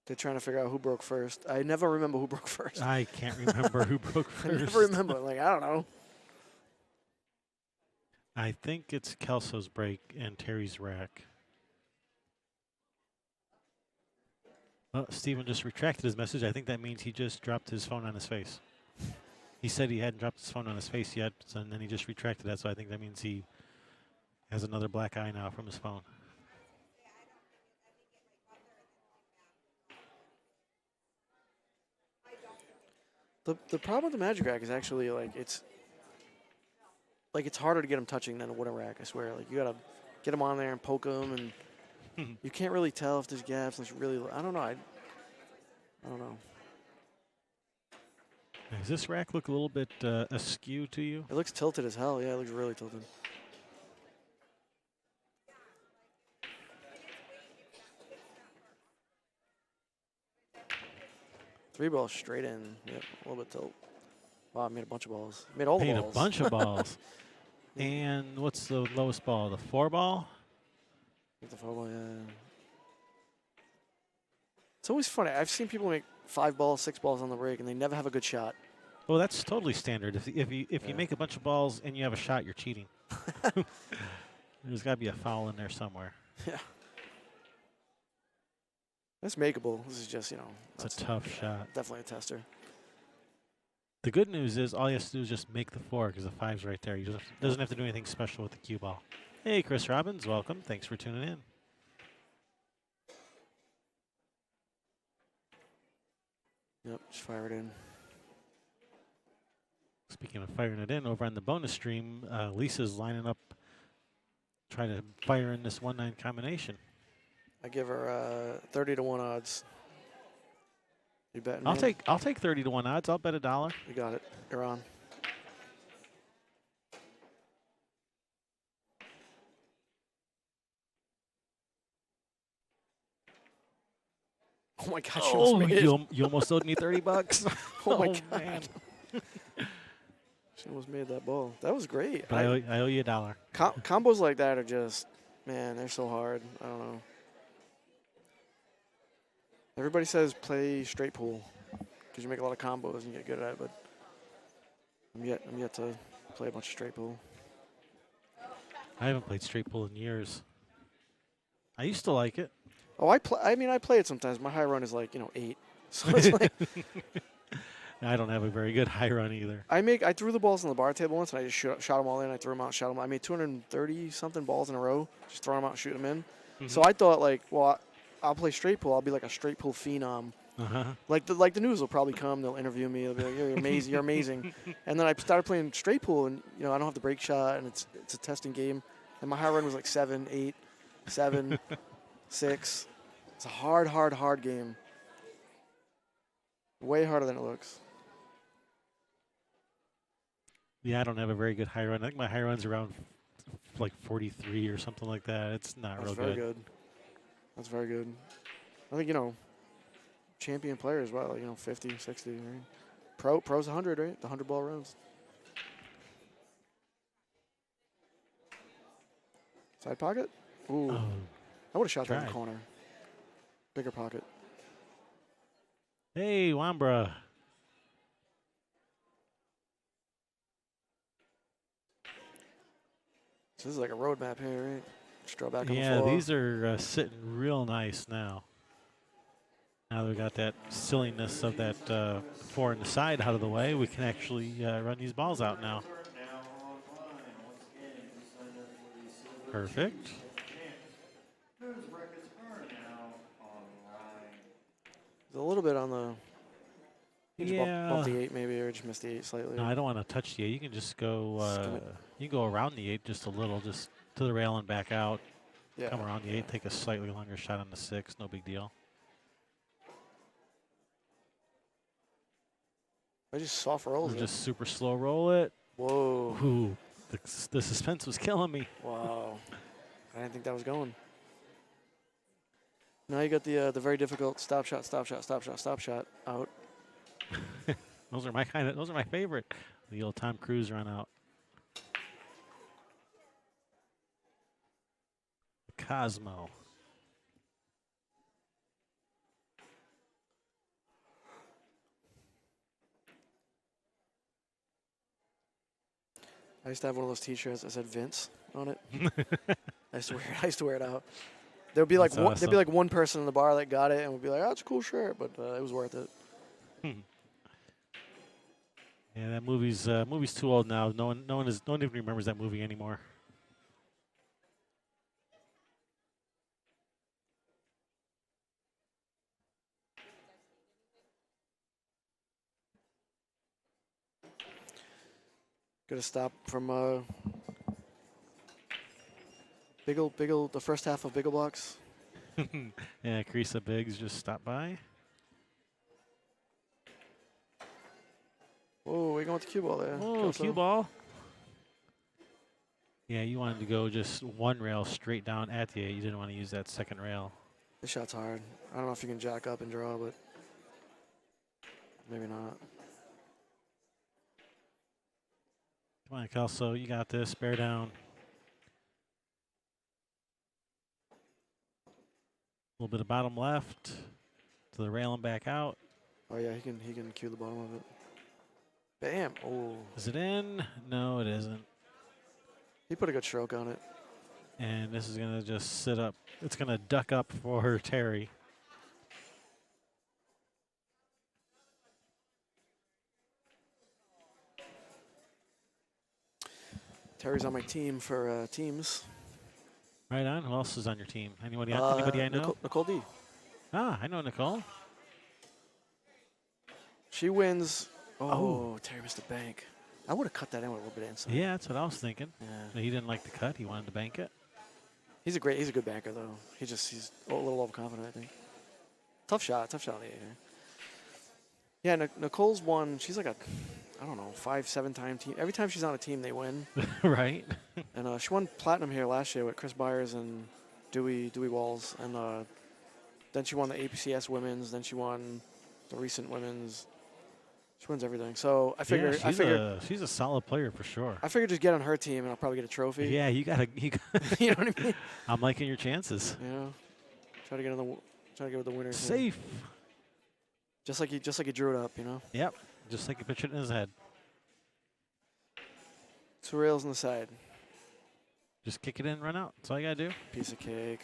They're trying to figure out who broke first. I never remember who broke first. I can't remember who broke I first. never remember. Like, I don't know. I think it's Kelso's break and Terry's rack. Oh, Steven just retracted his message. I think that means he just dropped his phone on his face. He said he hadn't dropped his phone on his face yet, and then he just retracted that, so I think that means he has another black eye now from his phone. The problem with the Magic Rack is actually it's harder to get them touching than a wooden rack. I swear. Like you gotta get them on there and poke them, and you can't really tell if there's gaps. It's really I don't know. I don't know. Does this rack look a little bit askew to you? It looks tilted as hell. Yeah, it looks really tilted. Three balls straight in. Yep, a little bit tilt. Wow, I made a bunch of balls. Made all the Made balls. a bunch of balls. And what's the lowest ball? The 4 ball? Get the 4 ball, yeah. It's always funny. I've seen people make 5 balls, 6 balls on the break, and they never have a good shot. Well, that's totally standard. If you make a bunch of balls and you have a shot, you're cheating. There's got to be a foul in there somewhere. Yeah. That's makeable. This is just, It's a tough shot. Definitely a tester. The good news is all he has to do is just make the 4 because the 5's right there. He doesn't have to do anything special with the cue ball. Hey, Chris Robbins, welcome. Thanks for tuning in. Yep, just fire it in. Speaking of firing it in, over on the bonus stream, Lisa's lining up, trying to fire in this 1-9 combination. I give her 30 to 1 odds. You betting? I'll take 30 to 1 odds. I'll bet $1. You got it. You're on. Oh my gosh! Oh, you almost owed me $30. Oh my God. Man. She almost made that ball. That was great. I owe you $1. Combos like that are just, man, they're so hard. I don't know. Everybody says play straight pool because you make a lot of combos and you get good at it, but I'm yet to play a bunch of straight pool. I haven't played straight pool in years. I used to like it. Oh, I play it sometimes. My high run is like 8. So it's like I don't have a very good high run either. I threw the balls on the bar table once and I just shot them all in. I threw them out, shot them. I made 230 something balls in a row, just throwing them out, shooting them in. Mm-hmm. So I thought like, well, I'll play straight pool. I'll be like a straight pool phenom. Like the news will probably come. They'll interview me. They'll be like, "You're amazing. You're amazing." And then I started playing straight pool, and I don't have the break shot, and it's a testing game. And my high run was like 7, 8, 7, 6. It's a hard game. Way harder than it looks. Yeah, I don't have a very good high run. I think my high run's around like 43 or something like that. It's not real good. That's very good. That's very good. I think, champion player as well, 50, 60, right? Pro's 100, right? The 100-ball rounds. Side pocket? Ooh. Oh, I would have shot that in the tried. corner. Bigger pocket. Hey, Wambra. So this is like a road map here, right? Just draw back on the Yeah, floor. these are sitting real nice now. Now that we got that silliness of that 4 in the side out of the way, we can actually run these balls out now. Perfect. There's a little bit on the. You just bump the 8 maybe, or just miss the 8 slightly. No, I don't want to touch the 8. You can just go. Skim it. You can go around the 8 just a little, just to the rail and back out. Yeah. Come around the 8, take a slightly longer shot on the 6. No big deal. I just soft rolls Or it. just super slow roll it. Whoa. Ooh, the suspense was killing me. Wow. I didn't think that was going. Now you got the very difficult stop shot out. Those are my favorite. The old Tom Cruise run out. Cosmo. I used to have one of those T-shirts that said Vince on it. I used to wear it out. There'd be like That's there'd be awesome. like one person in the bar that got it and would be like, "Oh, it's a cool shirt," but it was worth it. Yeah, that movie's too old now. No one even remembers that movie anymore. Got to stop from Biggle, the first half of Biggle Blocks. Yeah, Carissa Biggs just stopped by. Whoa, we're going with the cue ball there. Oh, Kelso. cue ball. Yeah, you wanted to go just one rail straight down at the 8. You didn't want to use that second rail. This shot's hard. I don't know if you can jack up and draw, but maybe not. Come on, Kelso, you got this. Bear down. A little bit of bottom left to the rail and back out. Oh yeah, he can cue the bottom of it. Bam! Oh. Is it in? No, it isn't. He put a good stroke on it. And this is going to just sit up. It's going to duck up for Terry. Terry's on my team for teams. Right on. Who else is on your team? Anybody I know? Nicole D. Ah, I know Nicole. She wins. Oh, Terry missed the bank. I would have cut that in with a little bit of inside. Yeah, that's what I was thinking. Yeah. He didn't like the cut. He wanted to bank it. He's a good banker though. He's a little overconfident, I think. Tough shot on the 8. Yeah, Nicole's won. She's like a, I don't know, 5-7 time team. Every time she's on a team, they win. Right. And she won platinum here last year with Chris Byers and Dewey Walls. And then she won the APCS women's. Then she won the recent women's. She wins everything. So I figured. She's a solid player for sure. I figured just get on her team and I'll probably get a trophy. Yeah, you gotta. You know what I mean? I'm liking your chances. Yeah. Try to get with the winners. Safe. Here. Just like he drew it up, you know. Yep. Just like he pictured it in his head. 2 rails on the side. Just kick it in, run out. That's all you gotta do. Piece of cake.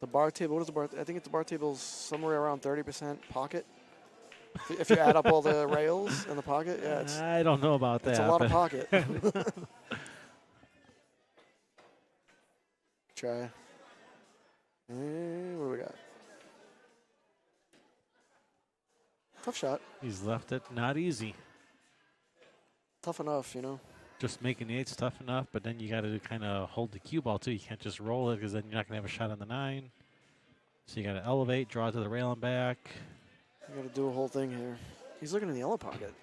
The bar table. What is the bar? I think the bar table's somewhere around 30% pocket. If you add up all the rails in the pocket, yeah, it's. I don't know about that. It's a lot of pocket. Try. And what do we got? Tough shot. He's left it not easy. Tough enough, you know. Just making the 8's tough enough, but then you got to kind of hold the cue ball too. You can't just roll it because then you're not going to have a shot on the 9. So you got to elevate, draw to the rail and back. You got to do a whole thing here. He's looking in the yellow pocket.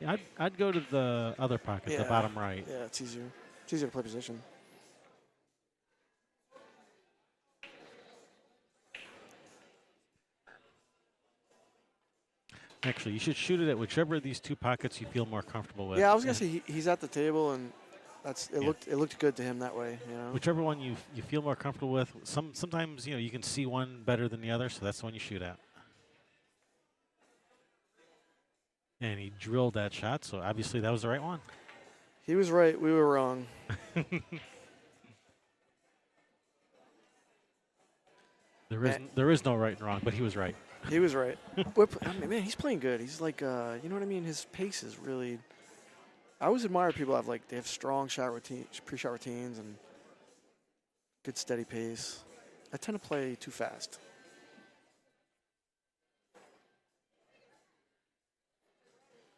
Yeah, I'd go to the other pocket, the bottom right. Yeah, it's easier. It's easier to play position. Actually, you should shoot it at whichever of these 2 pockets you feel more comfortable with. Yeah, I was gonna say he's at the table, and it looked good to him that way. You know, whichever one you feel more comfortable with. Sometimes you can see one better than the other, so that's the one you shoot at. And he drilled that shot, so obviously that was the right one. He was right. We were wrong. There is no right and wrong, but he was right. He was right. Man, he's playing good. He's like, you know what I mean? His pace is really. I always admire people who have they have strong shot routine, pre-shot routines, and good steady pace. I tend to play too fast.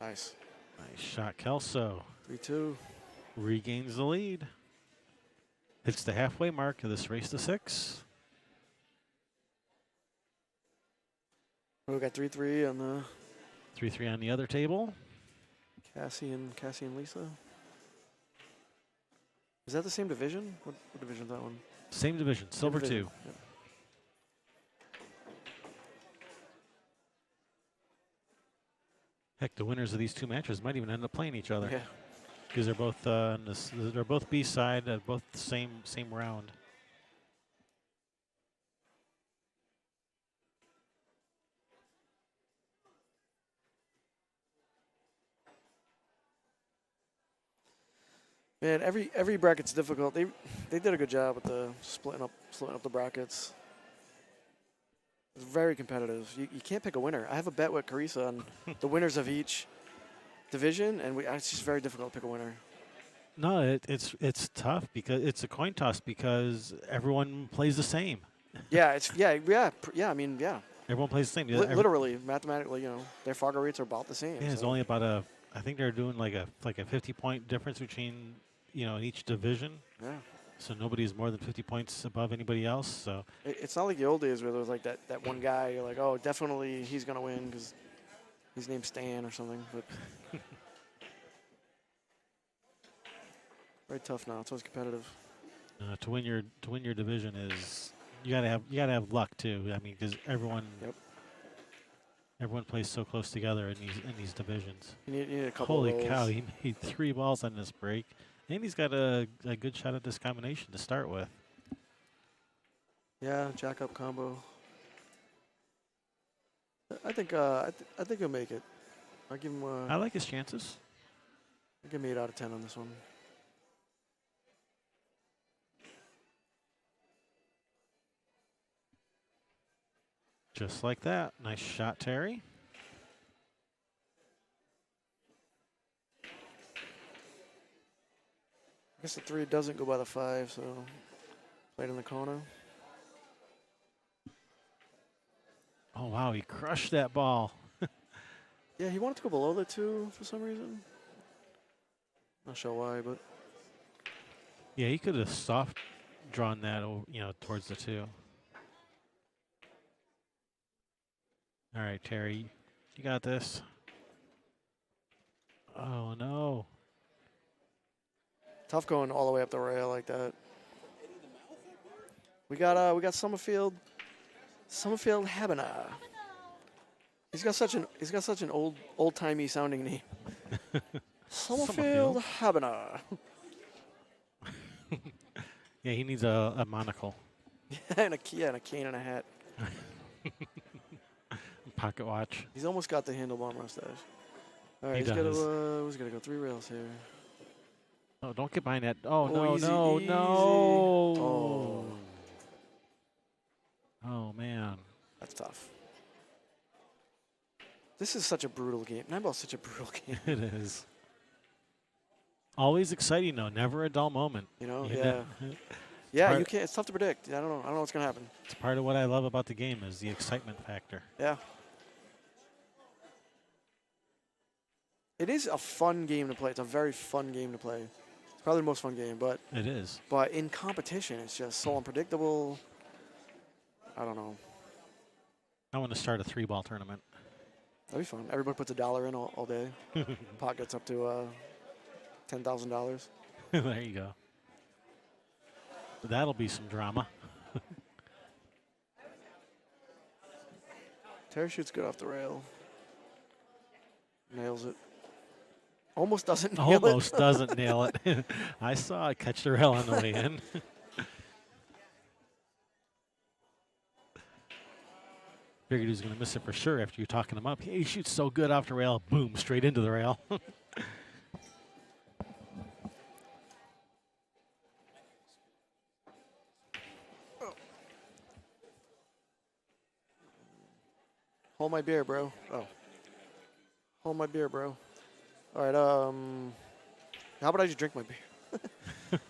Nice. Nice shot, Kelso. 3-2. Regains the lead. Hits the halfway mark of this race to 6. We got 3-3 on the 3-3 on the other table. Cassie and Lisa. Is that the same division? What division is that one? Same division, Silver 2. Yep. Heck, the winners of these 2 matches might even end up playing each other. Yeah. Because they're both they're both B side, both the same round. Man, every bracket's difficult. They did a good job with the splitting up the brackets. It's very competitive. You can't pick a winner. I have a bet with Carissa on the winners of each division, and it's just very difficult to pick a winner. No, it's tough because it's a coin toss because everyone plays the same. Yeah, I mean, yeah. Everyone plays the same. Literally, mathematically, their Fargo rates are about the same. Yeah, it's only about I think they're doing like a 50-point difference between in each division. Yeah. So nobody's more than 50 points above anybody else. So it's not like the old days where there was like that one guy. You're like, oh, definitely he's gonna win because his name's Stan or something. But very tough now. It's always competitive. To win your division is you gotta have luck too. I mean, because everyone plays so close together in these divisions. You need a couple. Holy of those. cow! He made 3 balls on this break, and he's got a good shot at this combination to start with. Yeah, jack up combo. I think he'll make it. I'll give him I like his chances. I'll give him 8 out of 10 on this one. Just like that. Nice shot, Terry. I guess the 3 doesn't go by the 5, so played in the corner. Oh, wow, he crushed that ball. Yeah, he wanted to go below the 2 for some reason. Not sure why, but Yeah, he could have soft drawn that, towards the 2. All right, Terry, you got this. Oh, no. tough going all the way up the rail like that. We got Summerfield Habana. He's got such an old-timey sounding name. Summerfield Habana. Yeah, he needs a monocle. and a cane and a hat. Pocket watch. He's almost got the handlebar mustache. All right, He he's got to does. he's got to go 3 rails here. Oh, don't get behind that. Oh, no, easy, no, easy. no. Oh, Oh, man. that's tough. This is such a brutal game. Nine-ball's such a brutal game. It is. Always exciting, though. Never a dull moment. You know, You yeah. know? Yeah, part- you can't. It's tough to predict. I don't know what's gonna happen. It's part of what I love about the game is the excitement factor. Yeah. It is a fun game to play. It's a very fun game to play. It's probably the most fun game, but It is. in competition, it's just so unpredictable. I don't know. I want to start a 3-ball tournament. That'd be fun. Everybody puts $1 in all day. Pot gets up to $10,000. There you go. That'll be some drama. Terry shoots good off the rail. Nails it. Almost doesn't nail it. Almost doesn't nail it. I saw it catch the rail on the way in. Figured he was going to miss it for sure after you talking him up. He shoots so good off the rail. Boom, straight into the rail. Hold my beer, bro. Oh. Hold my beer, bro. All right, how about I just drink my beer?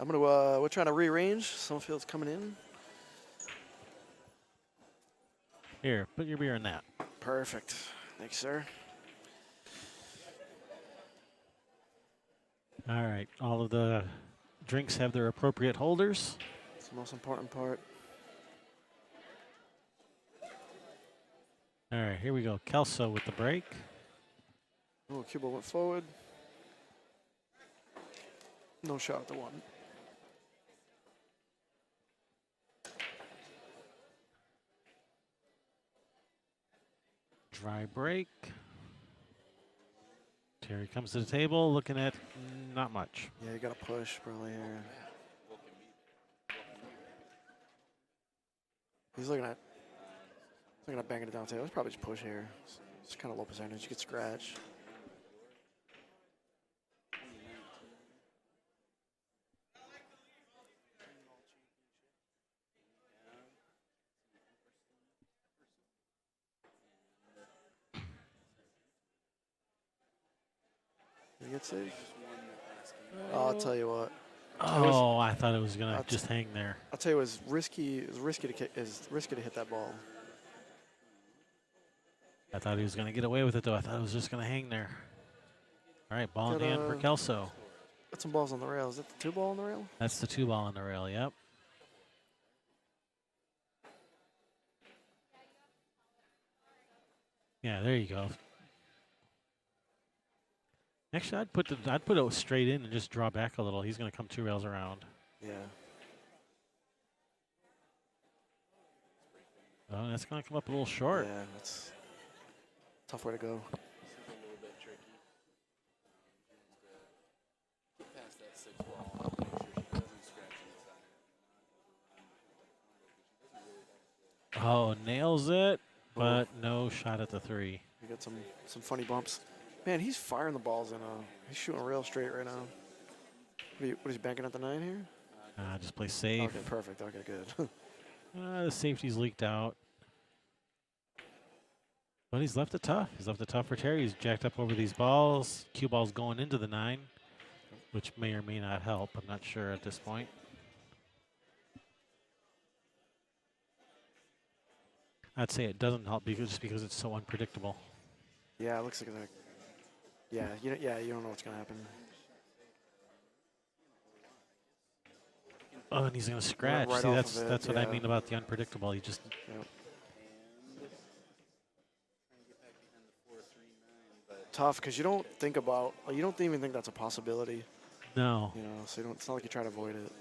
we're trying to rearrange. Summerfield's coming in. Here, put your beer in that. Perfect. Thanks, sir. All right, all of the drinks have their appropriate holders. It's the most important part. All right, here we go. Kelso with the break. Oh, Cuba went forward. No shot at the 1. Dry break. Terry comes to the table looking at not much. Yeah, you got to push probably here. He's looking at banging it down table. Let's probably just push here. It's kind of low percentage. You could scratch. Did he get safe? Oh, I'll tell you what. Oh, I thought it was gonna just hang there. I'll tell you, it was risky to hit that ball. I thought he was gonna get away with it though. I thought it was just gonna hang there. All right, ball in hand for Kelso. Got some balls on the rail. Is that the 2 ball on the rail? That's the 2-ball on the rail. Yep. Yeah, there you go. Actually, I'd put it straight in and just draw back a little. He's gonna come 2 rails around. Yeah. Oh, that's gonna come up a little short. Yeah, that's a tough way to go. Oh, nails it. but no shot at the 3. We got some funny bumps. Man, he's firing the balls in. He's shooting real straight right now. What is he banking at the 9 here? Just play safe. Okay, perfect. Okay, good. The safety's leaked out. But he's left it tough. He's left it tough for Terry. He's jacked up over these balls. Cue ball's going into the 9, which may or may not help. I'm not sure at this point. I'd say it doesn't help just because it's so unpredictable. Yeah, it looks like that. Yeah, you don't know what's gonna happen. Oh, and he's going to scratch. Right See, off that's of it, that's what I yeah. mean about the unpredictable. You just Yep. Tough because you don't think about. You don't even think that's a possibility. no. You know, so it's not like you try to avoid it.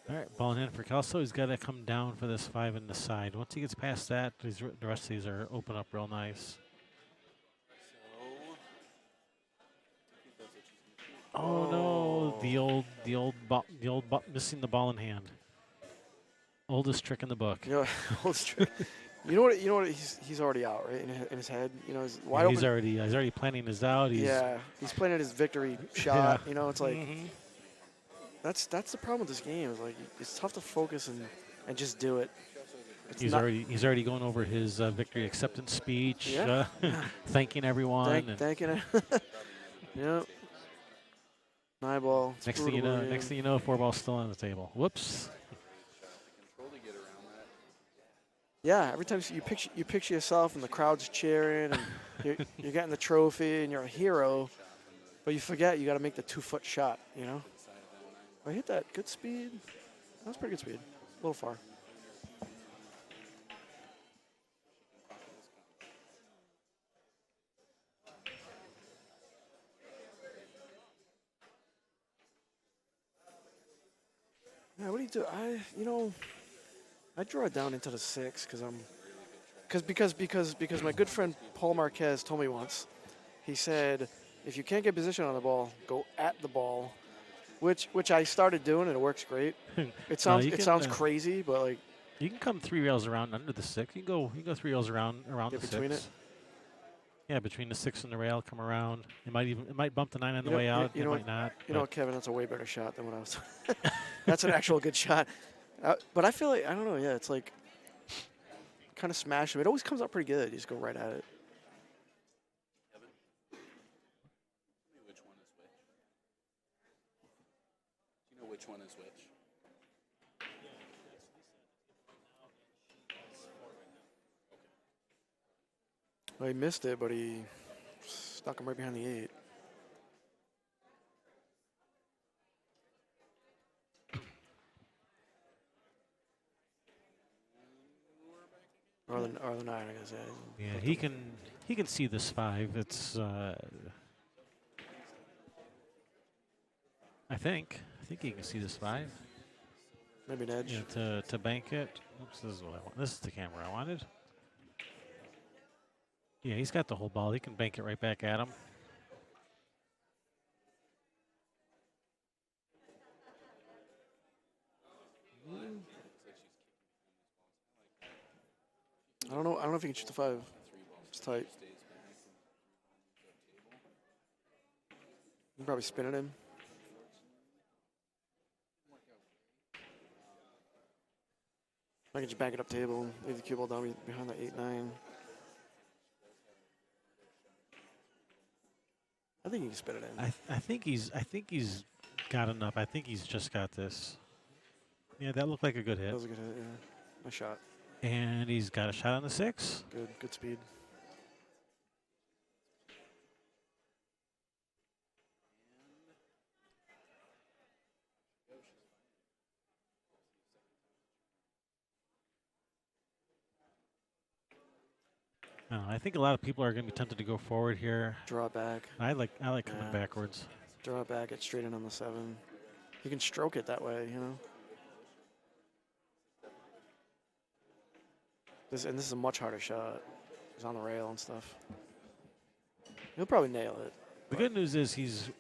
All right, ball in hand for Kelso. He's got to come down for this 5 in the side. Once he gets past that, the rest of these are open up real nice. Oh no! The old missing the ball in hand. Oldest trick in the book. You know, you know what? He's already out, right? In his head, you know, he's wide Yeah, open. he's already planning his out. He's playing at his victory shot. Yeah. You know, it's like Mhm. that's the problem with this game. Is like it's tough to focus and just do it. It's He's not- already going over his victory acceptance speech, Yeah. thanking everyone. and thanking it. Yeah. 9 ball. It's next thing you brutal know, game. 4 ball's still on the table. Whoops. Yeah, every time you picture yourself and the crowd's cheering and you're getting the trophy and you're a hero, but you forget you got to make the 2-foot shot. You know. I hit that. Good speed. That was pretty good speed. A little far. Yeah, what do you do? I draw it down into the 6 because my good friend Paul Marquez told me once. He said, if you can't get position on the ball, go at the ball, which I started doing and it works great. It sounds crazy, but like You can come 3 rails around under the 6. You can go 3 rails around Get the between 6. it? Yeah, between the 6 and the rail, come around. It might bump the 9 on the know- way you- out. you it know might not. you know what, Kevin, that's a way better shot than what I was. That's an actual good shot. But I feel like I don't know. Yeah, it's like kind of smash him. It always comes out pretty good. You just go right at it. Which one is which? Do you know which one is which? Well, he missed it, but he stuck him right behind the 8. Or the 9, I guess. Yeah. Yeah, he can see this 5. It's I think he can see this 5. Maybe an edge. Yeah, to bank it. Oops, this is what I want. This is the camera I wanted. Yeah, he's got the whole ball. He can bank it right back at him. I don't know if he can shoot the 5. It's tight. You can probably spin it in. I can just back it up table, leave the cue ball down behind the 8-9. I think he can spin it in. I think he's got enough. I think he's just got this. Yeah, that looked like a good hit. That was a good hit, yeah. Nice shot. And he's got a shot on the 6. Good speed. I think a lot of people are going to be tempted to go forward here. Draw it back. I like coming Yeah. backwards. Draw it back, get straight in on the 7. You can stroke it that way, you know. This is a much harder shot. He's on the rail and stuff. He'll probably nail it. The good news is he's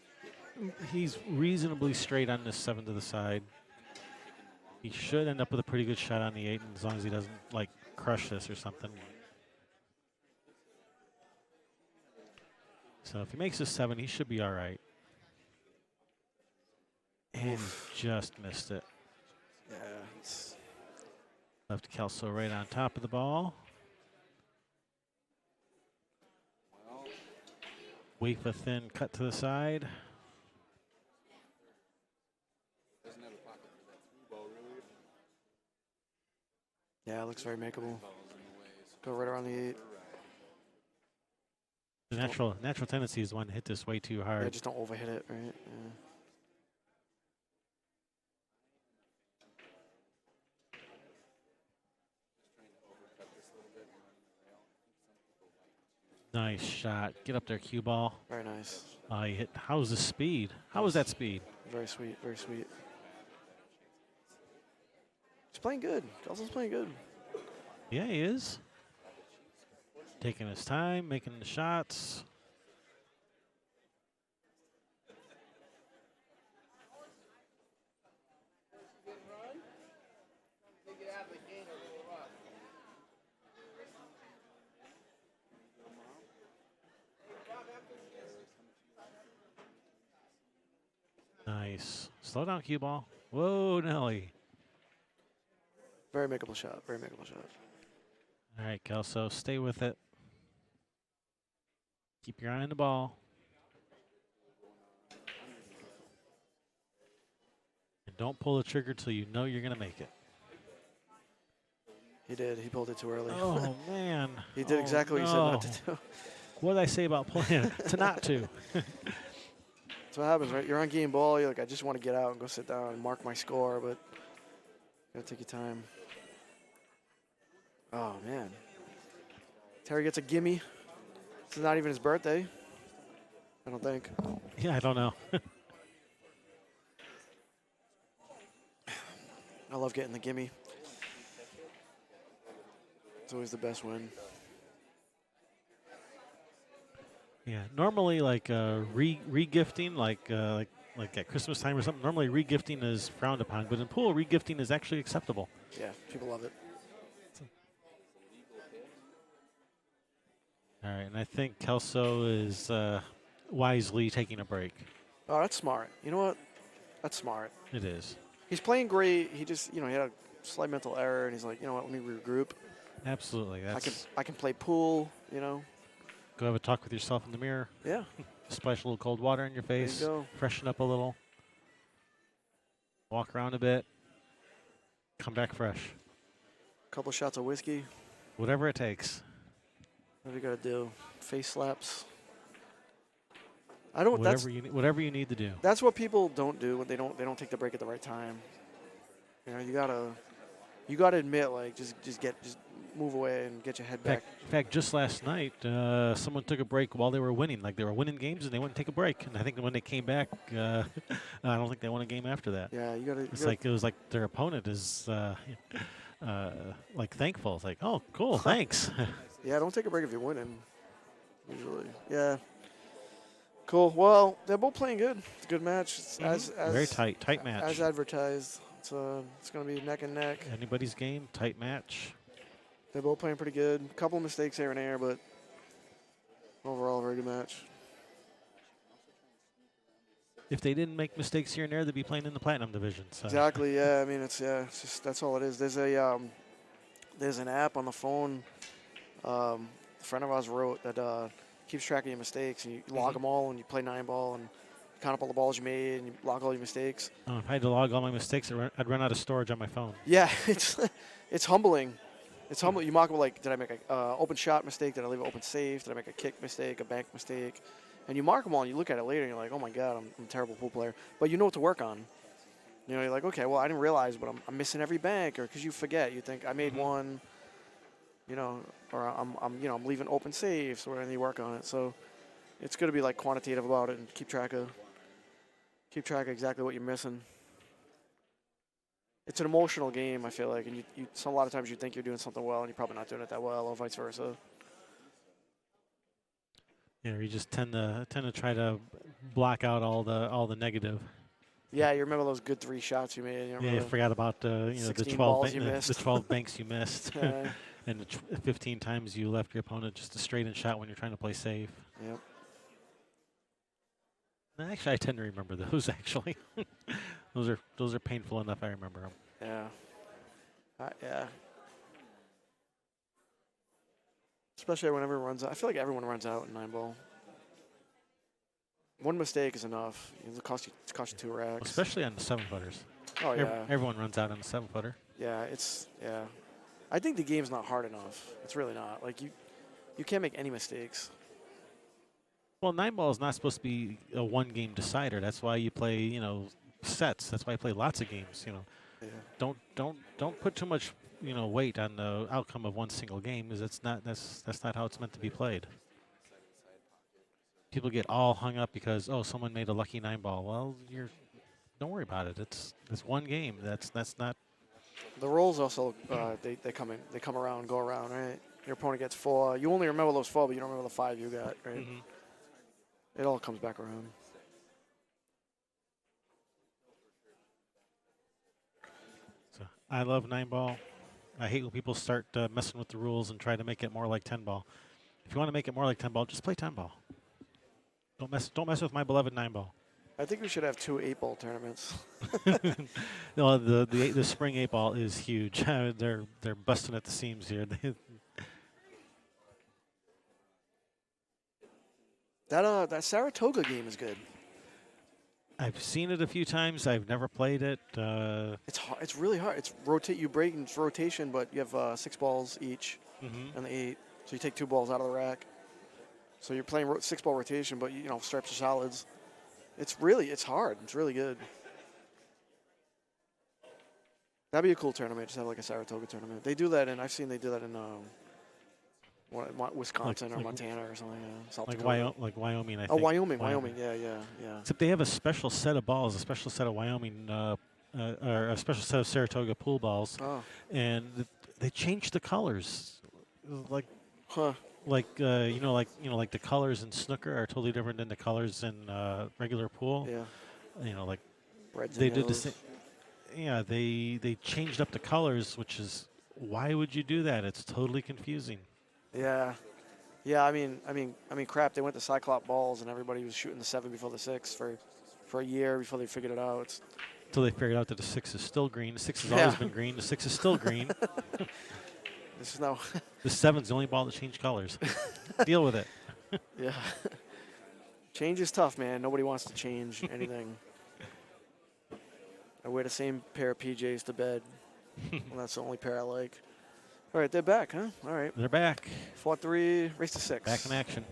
He's reasonably straight on this 7 to the side. He should end up with a pretty good shot on the 8, as long as he doesn't like crush this or something. So if he makes a 7, he should be all right. And just missed it. Yeah. It's Left Kelso right on top of the ball. Wafer thin cut to the side. Doesn't have a pocket for that through ball, really. yeah, it looks very makeable. Ball's in the way, so Go right around the 8. The natural tendency is one to hit this way too Yeah, hard. just don't overhit it, right? Yeah. Nice shot. Get up there, cue ball. Very nice. He hit. How's the speed? How was that speed? Very sweet, very sweet. He's playing good. Kelson's playing good. Yeah, he is. Taking his time, making the shots. Nice. Slow down, cue ball. Whoa, Nelly. Very makeable shot. Very makeable shot. All right, Kelso, stay with it. Keep your eye on the ball. And don't pull the trigger till you know you're going to make it. He did. He pulled it too early. Oh, man. He did exactly what you said not to do. What did I say about playing? To not to. That's what happens, right? You're on game ball. You're like, I just want to get out and go sit down and mark my score, but gotta take your time. Oh, man. Terry gets a gimme. It's not even his birthday. I don't think. Yeah, I don't know. I love getting the gimme. It's always the best win. Yeah, normally like re-gifting, like at Christmas time or something. Normally re-gifting is frowned upon, but in pool, re-gifting is actually acceptable. Yeah, people love it. All right, and I think Kelso is wisely taking a break. Oh, that's smart. You know what? That's smart. It is. He's playing great. He just, he had a slight mental error, and he's like, you know what? Let me regroup. Absolutely. I can play pool. Go have a talk with yourself in the mirror. Yeah. Splash a little cold water in your face. There you go. Freshen up a little. Walk around a bit. Come back fresh. Couple shots of whiskey. Whatever it takes. What do you got to do? Face slaps. I don't. Whatever you need to do. That's what people don't do when they don't take the break at the right time. You gotta admit, like, just move away and get your head back. In fact, just last night, someone took a break while they were winning. Like, they were winning games and they went to take a break. And I think when they came back, I don't think they won a game after that. Yeah, you gotta. It was like their opponent is like thankful. It's like, oh, cool, thanks. Yeah, don't take a break if you're winning. Usually, yeah. Cool. Well, they're both playing good. It's a good match. It's as very tight match. As advertised. It's going to be neck and neck. Anybody's game, tight match. They're both playing pretty good. A couple of mistakes here and there, but overall, a very good match. If they didn't make mistakes here and there, they'd be playing in the Platinum division. So. Exactly. Yeah. I mean, it's just that's all it is. There's an app on the phone. A friend of ours wrote that keeps track of your mistakes, and you log them all, and you play 9-ball, and count up all the balls you made, and you log all your mistakes. Oh, if I had to log all my mistakes, I'd run out of storage on my phone. Yeah, it's humbling. It's humbling. You mark them like, did I make an open shot mistake? Did I leave an open safe? Did I make a kick mistake, a bank mistake? And you mark them all, and you look at it later, and you're like, oh, my God, I'm a terrible pool player. But you know what to work on. You're like, okay, well, I didn't realize, but I'm missing every bank, or because you forget. You think I made one, or I'm leaving open safes, or you work on it. So it's good to be like quantitative about it and keep track of exactly what you're missing. It's an emotional game, I feel like, and a lot of times you think you're doing something well, and you're probably not doing it that well, or vice versa. Yeah, you just tend to try to block out all the negative. Yeah, you remember those good 3 shots you made. You Yeah, remember you forgot about the 16 12 balls you the missed. 12 banks you missed, Yeah. and the 15 times you left your opponent just a straight in shot when you're trying to play safe. Yep. And actually, I tend to remember those. Actually, those are painful enough. I remember them. Yeah. Yeah. Especially whenever it runs out. I feel like everyone runs out in 9-ball. One mistake is enough. It'll cost you 2 racks. Especially on the 7-footers. Oh yeah. Everyone runs out on the 7-footer. Yeah, yeah. I think the game's not hard enough. It's really not. Like you can't make any mistakes. Well, 9-ball is not supposed to be a one-game decider. That's why you play, sets. That's why I play lots of games. Yeah. Don't put too much, weight on the outcome of one single game, because that's not how it's meant to be played. People get all hung up because someone made a lucky 9-ball. Well, don't worry about it. It's one game. That's not. The rolls also they come around, go around, right? Your opponent gets 4. You only remember those 4, but you don't remember the 5 you got, right? Mm-hmm. It all comes back around. So I love 9-ball. I hate when people start messing with the rules and try to make it more like 10-ball. If you want to make it more like 10-ball, just play 10-ball. Don't mess with my beloved 9-ball. I think we should have 2 8-ball tournaments. No, the spring 8-ball is huge. They're busting at the seams here. That Saratoga game is good. I've seen it a few times. I've never played it. It's hard. It's really hard. You break in rotation, but you have 6 balls each, and the 8. So you take 2 balls out of the rack. So you're playing 6-ball rotation, but stripes are solids. It's hard. It's really good. That'd be a cool tournament. Just have like a Saratoga tournament. They do that I've seen they do that in Wisconsin or Montana or something. South Dakota. Like Wyoming, I think. Oh, Wyoming. Yeah. Except they have a special set of balls, a special set of Wyoming, or a special set of Saratoga pool balls, and they changed the colors. Like the colors in snooker are totally different than the colors in regular pool. Yeah. Like Reds they and did the yellows. same. Yeah, they changed up the colors, which is, why would you do that? It's totally confusing. Yeah. I mean, crap. They went to Cyclop balls, and everybody was shooting the 7 before the 6 for a year before they figured it out. Until they figured out that the 6 is still green. The 6 has always been green. The 6 is still green. This is now. The 7's the only ball that changed colors. Deal with it. Yeah. Change is tough, man. Nobody wants to change anything. I wear the same pair of PJs to bed. Well, that's the only pair I like. All right, they're back, huh? All right. They're back. 4-3, race to 6. Back in action.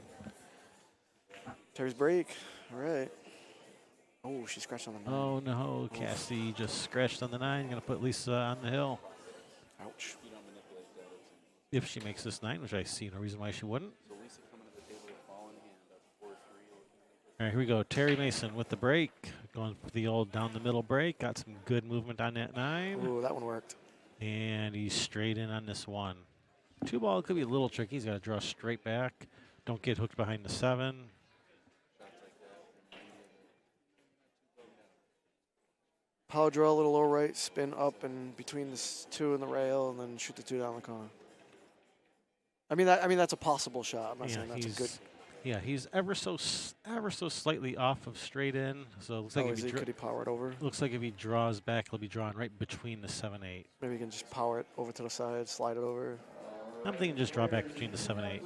Terry's break. All right. Oh, she scratched on the 9. Oh, no. Cassie just scratched on the 9. Going to put Lisa on the hill. Ouch. If she makes this 9, which I see no reason why she wouldn't. So Lisa coming to the table with ball in hand, up 4-3. All right, here we go. Terry Mason with the break. Going for the old down the middle break. Got some good movement on that 9. Ooh, that one worked. And he's straight in on this 1. 2 ball could be a little tricky. He's got to draw straight back. Don't get hooked behind the 7. Power draw a little low right, spin up and between the 2 and the rail, and then shoot the 2 down the corner. I mean that's a possible shot. I'm not saying that's a good. Yeah, he's ever so slightly off of straight in. So it looks like could he power it over? looks like if he draws back, he'll be drawn right between the 7-8. Maybe he can just power it over to the side, slide it over. I'm thinking just draw back between the 7-8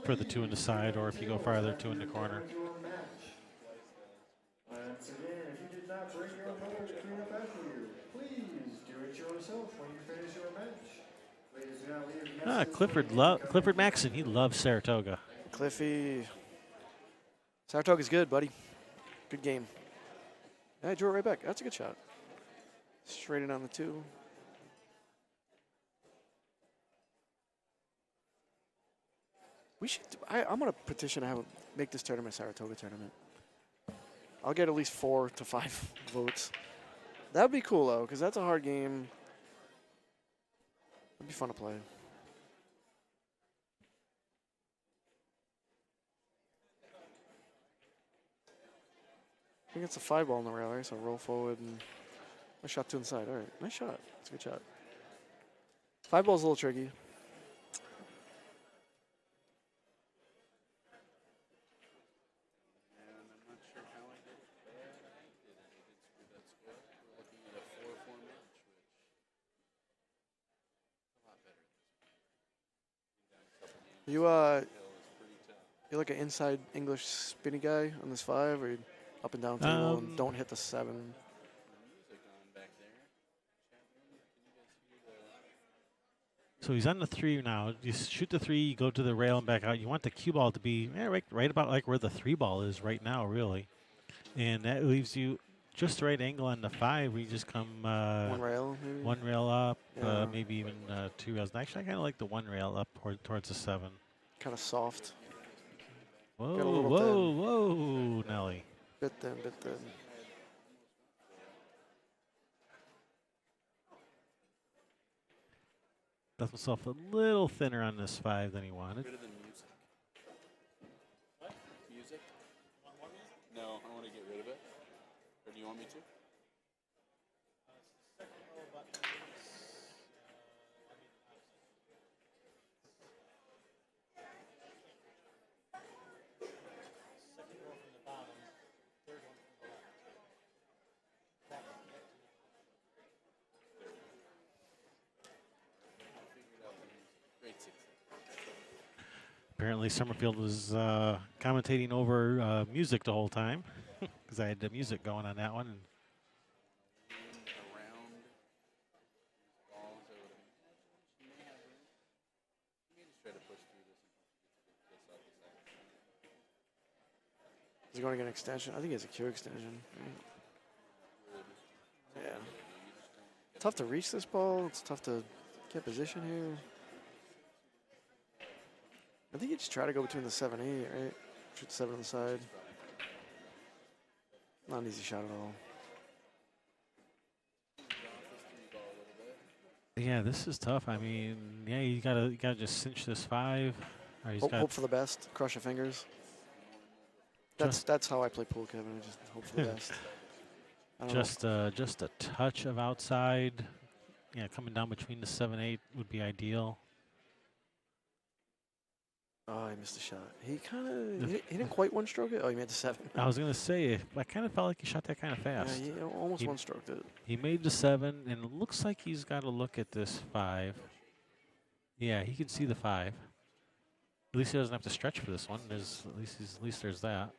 for the 2 in the side, or if you go farther, 2 in the corner. Once again, if you did not bring your mother to clean up after you, please do it yourself when you finish your match. Please do not leave messages. Clifford Maxson, he loves Saratoga. Cliffy. Saratoga's good, buddy. Good game. Yeah, I drew it right back. That's a good shot. Straight in on the 2. We should. I'm gonna petition to make this tournament a Saratoga tournament. I'll get at least 4 to 5 votes. That would be cool though, because that's a hard game. It'd be fun to play. I think it's a 5 ball in the rail, right? So roll forward and I shot 2 inside. All right, nice shot. That's a good shot. 5 ball's a little tricky. And I'm not sure how I did it. Bad. I did screw that score. We're looking at a 4-4 match, which is a lot better. Down a couple games. You Hill is pretty tough. you're like an inside English spinny guy on this 5, or you up and down table and don't hit the 7. Music on back there. Chat room, can you guys hear the So he's on the 3 now. You shoot the 3, you go to the rail and back out. You want the cue ball to be right about like where the 3 ball is right now, really. And that leaves you just the right angle on the 5 where you just come 1 rail, maybe? 1 rail up, Yeah. maybe even 2 rails. Actually, I kind of like the 1 rail up towards the 7. Kind of soft. Whoa, Got a little whoa, whoa, Nelly. Bit thin, bit thin. Left himself a little thinner on this 5 than he wanted. rid of the music? What? Music? No, I want to get rid of it. Or do you want me to? Great success. Apparently, Summerfield was commentating over music the whole time because I had the music going on that one. And Around balls, I would imagine she may have room. She may just try to push through this and get this off the side. Is he going to get an extension? I think he has a Q extension. Yeah. Tough to reach this ball. It's tough to get position here. I think you just try to go between the 7 and 8, right? Shoot the 7 on the side. Not an easy shot at all. yeah, this is tough. I mean, yeah, you gotta just cinch this 5. Or he's Hope, got hope for the best. Cross your fingers. That's how I play pool, Kevin. I just hope for the best. I don't know. just a touch of outside. Yeah, coming down between the 7-8 would be ideal. Oh, I missed a shot. He kind of he didn't quite one stroke it. Oh, he made the 7. I was gonna say, I kind of felt like he shot that kind of Yeah, fast. he almost He- one stroked it. He made the 7, and it looks like he's got to look at this 5. Yeah, he can see the 5. At least he doesn't have to stretch for this one. At least there's that.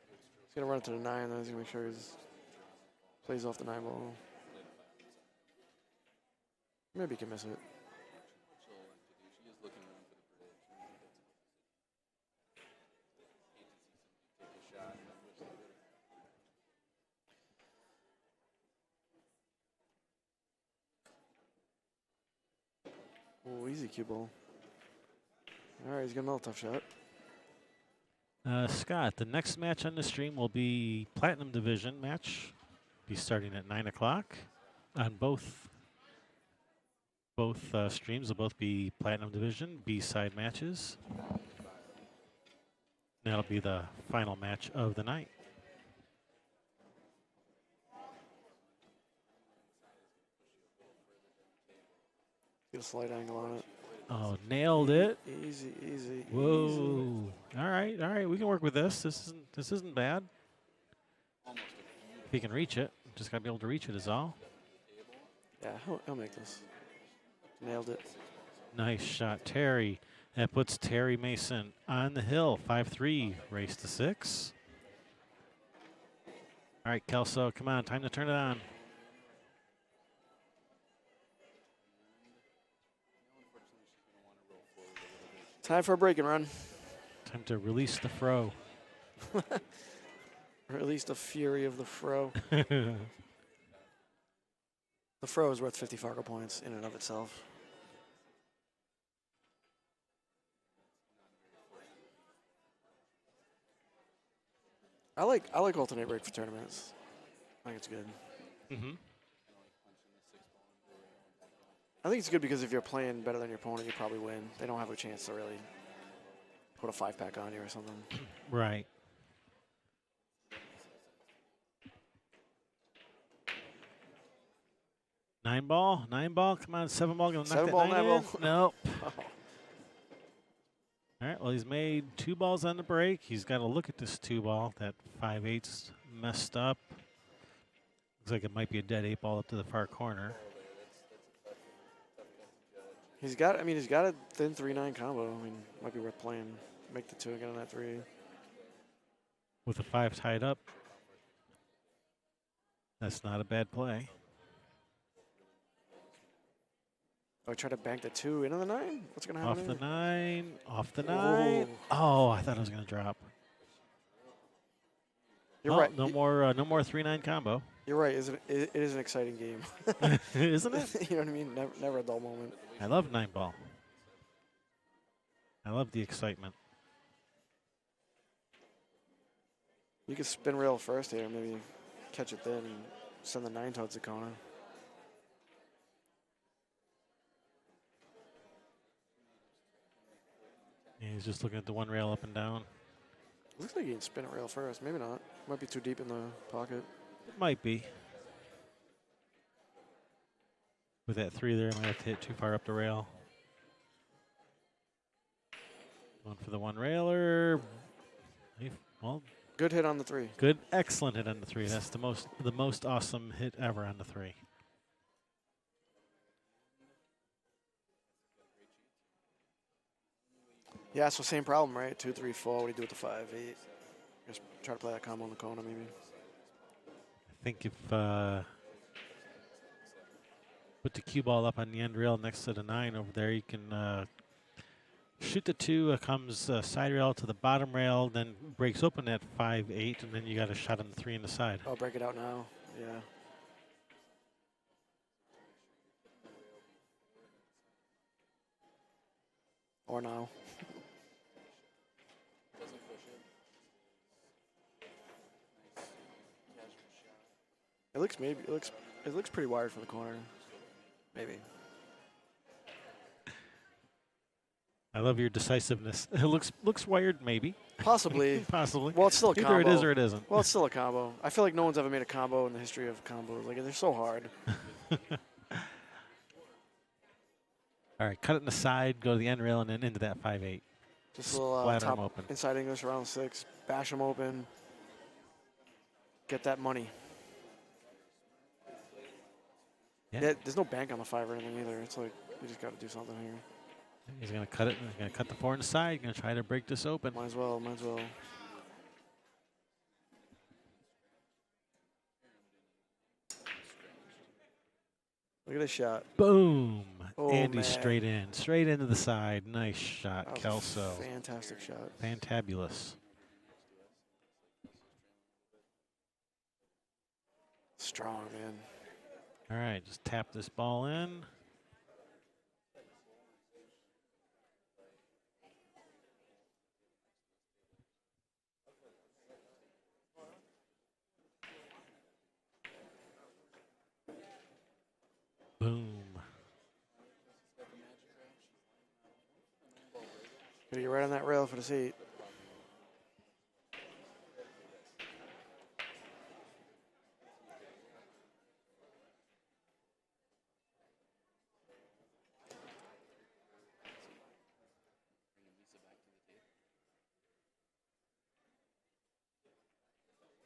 He's gonna run it to the 9. Then he's gonna make sure he plays off the 9 ball. Maybe he can miss it. She'll like to do. She is looking around for the bridge. Maybe that's hate to see somebody take a shot and then wish they would have. Oh, easy cue ball. All right, he's got another tough shot. Scott, the next match on the stream will be Platinum Division match. Be starting at 9 o'clock on both streams. Will both be Platinum Division B-side matches. That'll be the final match of the night. Get a slight angle on it. Oh, nailed it. Easy, easy. Whoa. Easy. All right. We can work with this. This isn't bad. Almost a If he can reach it, just gotta be able to reach it is all. Yeah, he'll make this. Nailed it. Nice shot, Terry. That puts Terry Mason on the hill. 5-3, race to 6. All right, Kelso, come on, time to turn it on. Time for a break and run. Time to release the fro. Or at least the fury of the fro. The fro is worth 50 Fargo points in and of itself. I like alternate break for tournaments. I think it's good. Mm-hmm. I think it's good because if you're playing better than your opponent, you probably win. They don't have a chance to really put a 5-pack on you or something. Right. 9 ball. 9 ball. Come on, 7 ball. Gonna knock 7 that ball, 9 9 in. ball. Nope. All right. Well, he's made 2 balls on the break. He's got to look at this 2 ball. That 5/8's messed up. Looks like it might be a dead 8 ball up to the far corner. He's got a thin 3-9 combo. I mean, might be worth playing. Make the 2 and get on that 3. With a 5 tied up. That's not a bad play. Oh, try to bank the 2 into the 9? What's going to happen? Off the there? 9. Off the 9. Oh, I thought it was going to drop. You're Oh, right. No more 3-9 combo. You're right. It is an exciting game. Isn't it? You know what I mean? Never a dull moment. I love 9 ball. I love the excitement. You could spin rail first here, maybe catch it then and send the 9 towards the corner. Yeah, he's just looking at the 1 rail up and down. Looks like he can spin it rail first. Maybe not. Might be too deep in the pocket. It might be. With that 3 there, I might have to hit too far up the rail. Going for the 1 railer. Well, Good hit on the 3. good, excellent hit on the 3. That's the most awesome hit ever on the 3. Yeah, so same problem, right? 2, 3, 4. What do you do with the 5, 8? Just try to play that combo in the corner, maybe. I think if put the cue ball up on the end rail next to the 9 over there, you can shoot the 2, comes side rail to the bottom rail, then breaks open that 5/8, and then you got a shot on the 3 in the side. I'll break it out now. Yeah. Or now. It looks pretty wired for the corner. Maybe. I love your decisiveness. It looks wired, maybe. Possibly. Possibly. Well, it's still a combo. Either it is or it isn't. Well, it's still a combo. I feel like no one's ever made a combo in the history of combos. Like, they're so hard. All right, cut it in the side, go to the end rail, and then into that 5/8. Just a little Splatter 'em top open. inside English around 6. Bash them open. Get that money. Yeah, there's no bank on the 5 or anything either. It's like, you just got to do something here. He's going to cut it. He's going to cut the 4 in the side. He's going to try to break this open. Might as well, might as well. Look at this shot. Boom. Oh, Andy man. straight in. Straight into the side. Nice shot, That was a Kelso. fantastic shot. Fantabulous. Strong, man. All right, just tap this ball in. Boom. Gotta get right on that rail for the seat.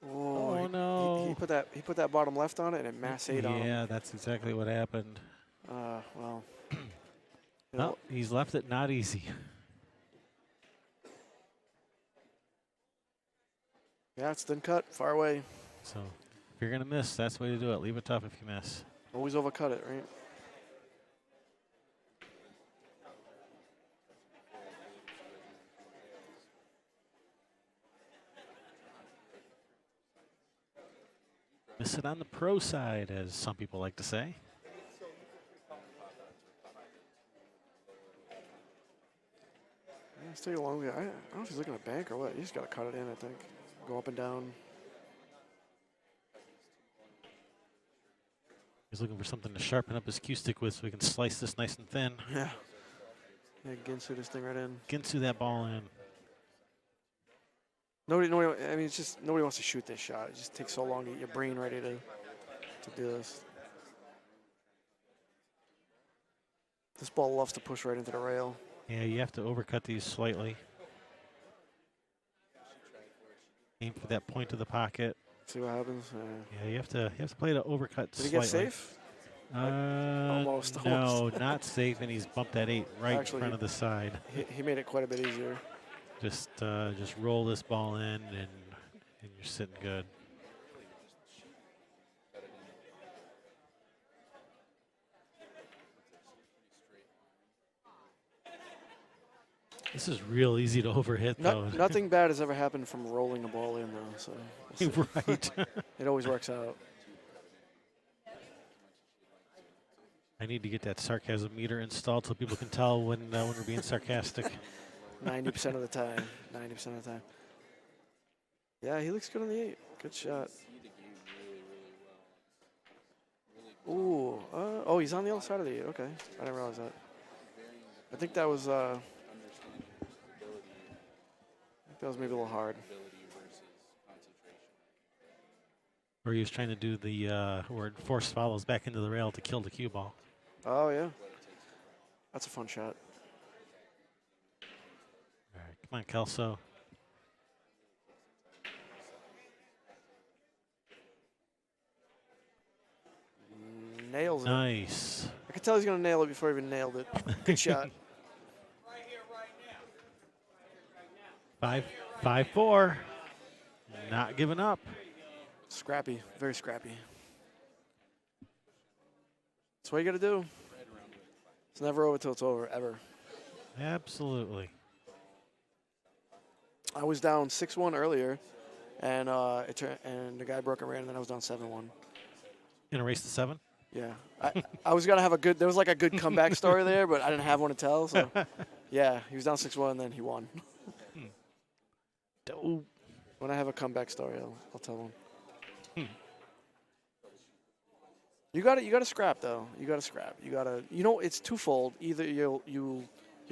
Oh, no. He put that bottom left on it and it mass 8 on him. Yeah, that's exactly what happened. Well. you No, know, he's left it not easy. yeah, it's thin cut, far away. So if you're going to miss, that's the way to do it. Leave it tough if you miss. Always overcut it, right? Miss it on the pro side, as some people like to say. Yeah, it's taking a long way. I don't know if he's looking at bank or what. You just got to cut it in, I think. Go up and down. He's looking for something to sharpen up his cue stick with so he can slice this nice and thin. Yeah. Yeah, Ginsu this thing right in. Ginsu that ball in. Nobody, I mean, it's just nobody wants to shoot this shot. It just takes so long to get your brain ready to do this. This ball loves to push right into the rail. Yeah, you have to overcut these slightly. Aim for that point of the pocket. See what happens. Yeah, you have to play the overcut Did he slightly. get safe? Almost. No, not safe, and he's bumped that 8 right Actually, in front of the side. He made it quite a bit easier. Just roll this ball in, and you're sitting good. This is real easy to overhit, though. Nothing bad has ever happened from rolling a ball in, though. So we'll Right. it always works out. I need to get that sarcasm meter installed so people can tell when we're being sarcastic. 90% of the time. 90% of the time. Yeah, he looks good on the 8. Good shot. Ooh. Oh, he's on the other side of the 8. Okay. I didn't realize that. I think that was maybe a little hard. Or he was trying to do the where it force follows back into the rail to kill the cue ball. Oh, yeah. That's a fun shot. All right, come on, Kelso. Nails it. Nice. I could tell he's going to nail it before he even nailed it. Good shot. 5-4. Not giving up. Scrappy. Very scrappy. That's what you got to do. It's never over till it's over, ever. Absolutely. I was down 6-1 earlier, and and the guy broke a ran, and then I was down 7-1. In a race to 7? Yeah. I was going to have a good – there was like a good comeback story there, but I didn't have one to tell. So, yeah, he was down 6-1, and then he won. Dope. When I have a comeback story, I'll tell him. You got to scrap though. You got to scrap. It's twofold. Either you'll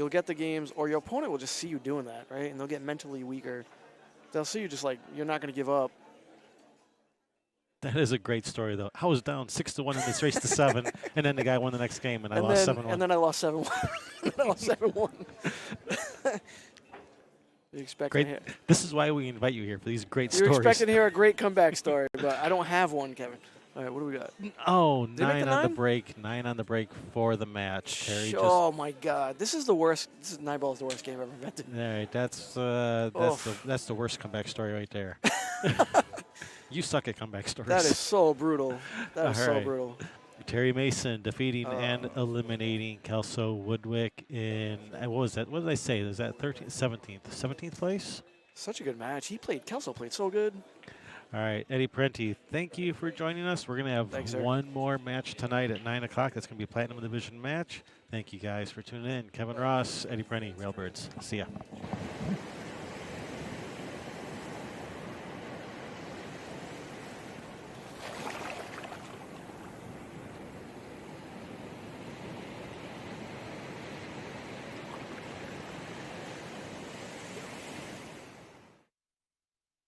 get the games, or your opponent will just see you doing that, right? And they'll get mentally weaker. They'll see you just like you're not going to give up. That is a great story, though. I was down 6-1 in this race to 7, and then the guy won the next game, and I lost 7-1. And then I lost 7-1. I lost 7-1. You expect great. This is why we invite you here for these great You're stories. expecting to hear a great comeback story, but I don't have one, Kevin. All right, what do we got? Oh, Did he make 9 the on the 9? break. 9 on the break for the match. Terry Oh my God, this is the worst. 9 ball is the worst game ever invented. All right, that's the worst comeback story right there. You suck at comeback stories. That is so brutal. That is All so right. brutal. Terry Mason defeating and eliminating Kelso Woodwick in, what was that? What did I say? Was that 13th, 17th? 17th place? Such a good match. Kelso played so good. All right, Eddie Parenti, thank you for joining us. We're going to have Thanks, one more match tonight at 9 o'clock. That's going to be a Platinum Division match. Thank you guys for tuning in. Kevin Ross, Eddie Parenti, Railbirds. See ya.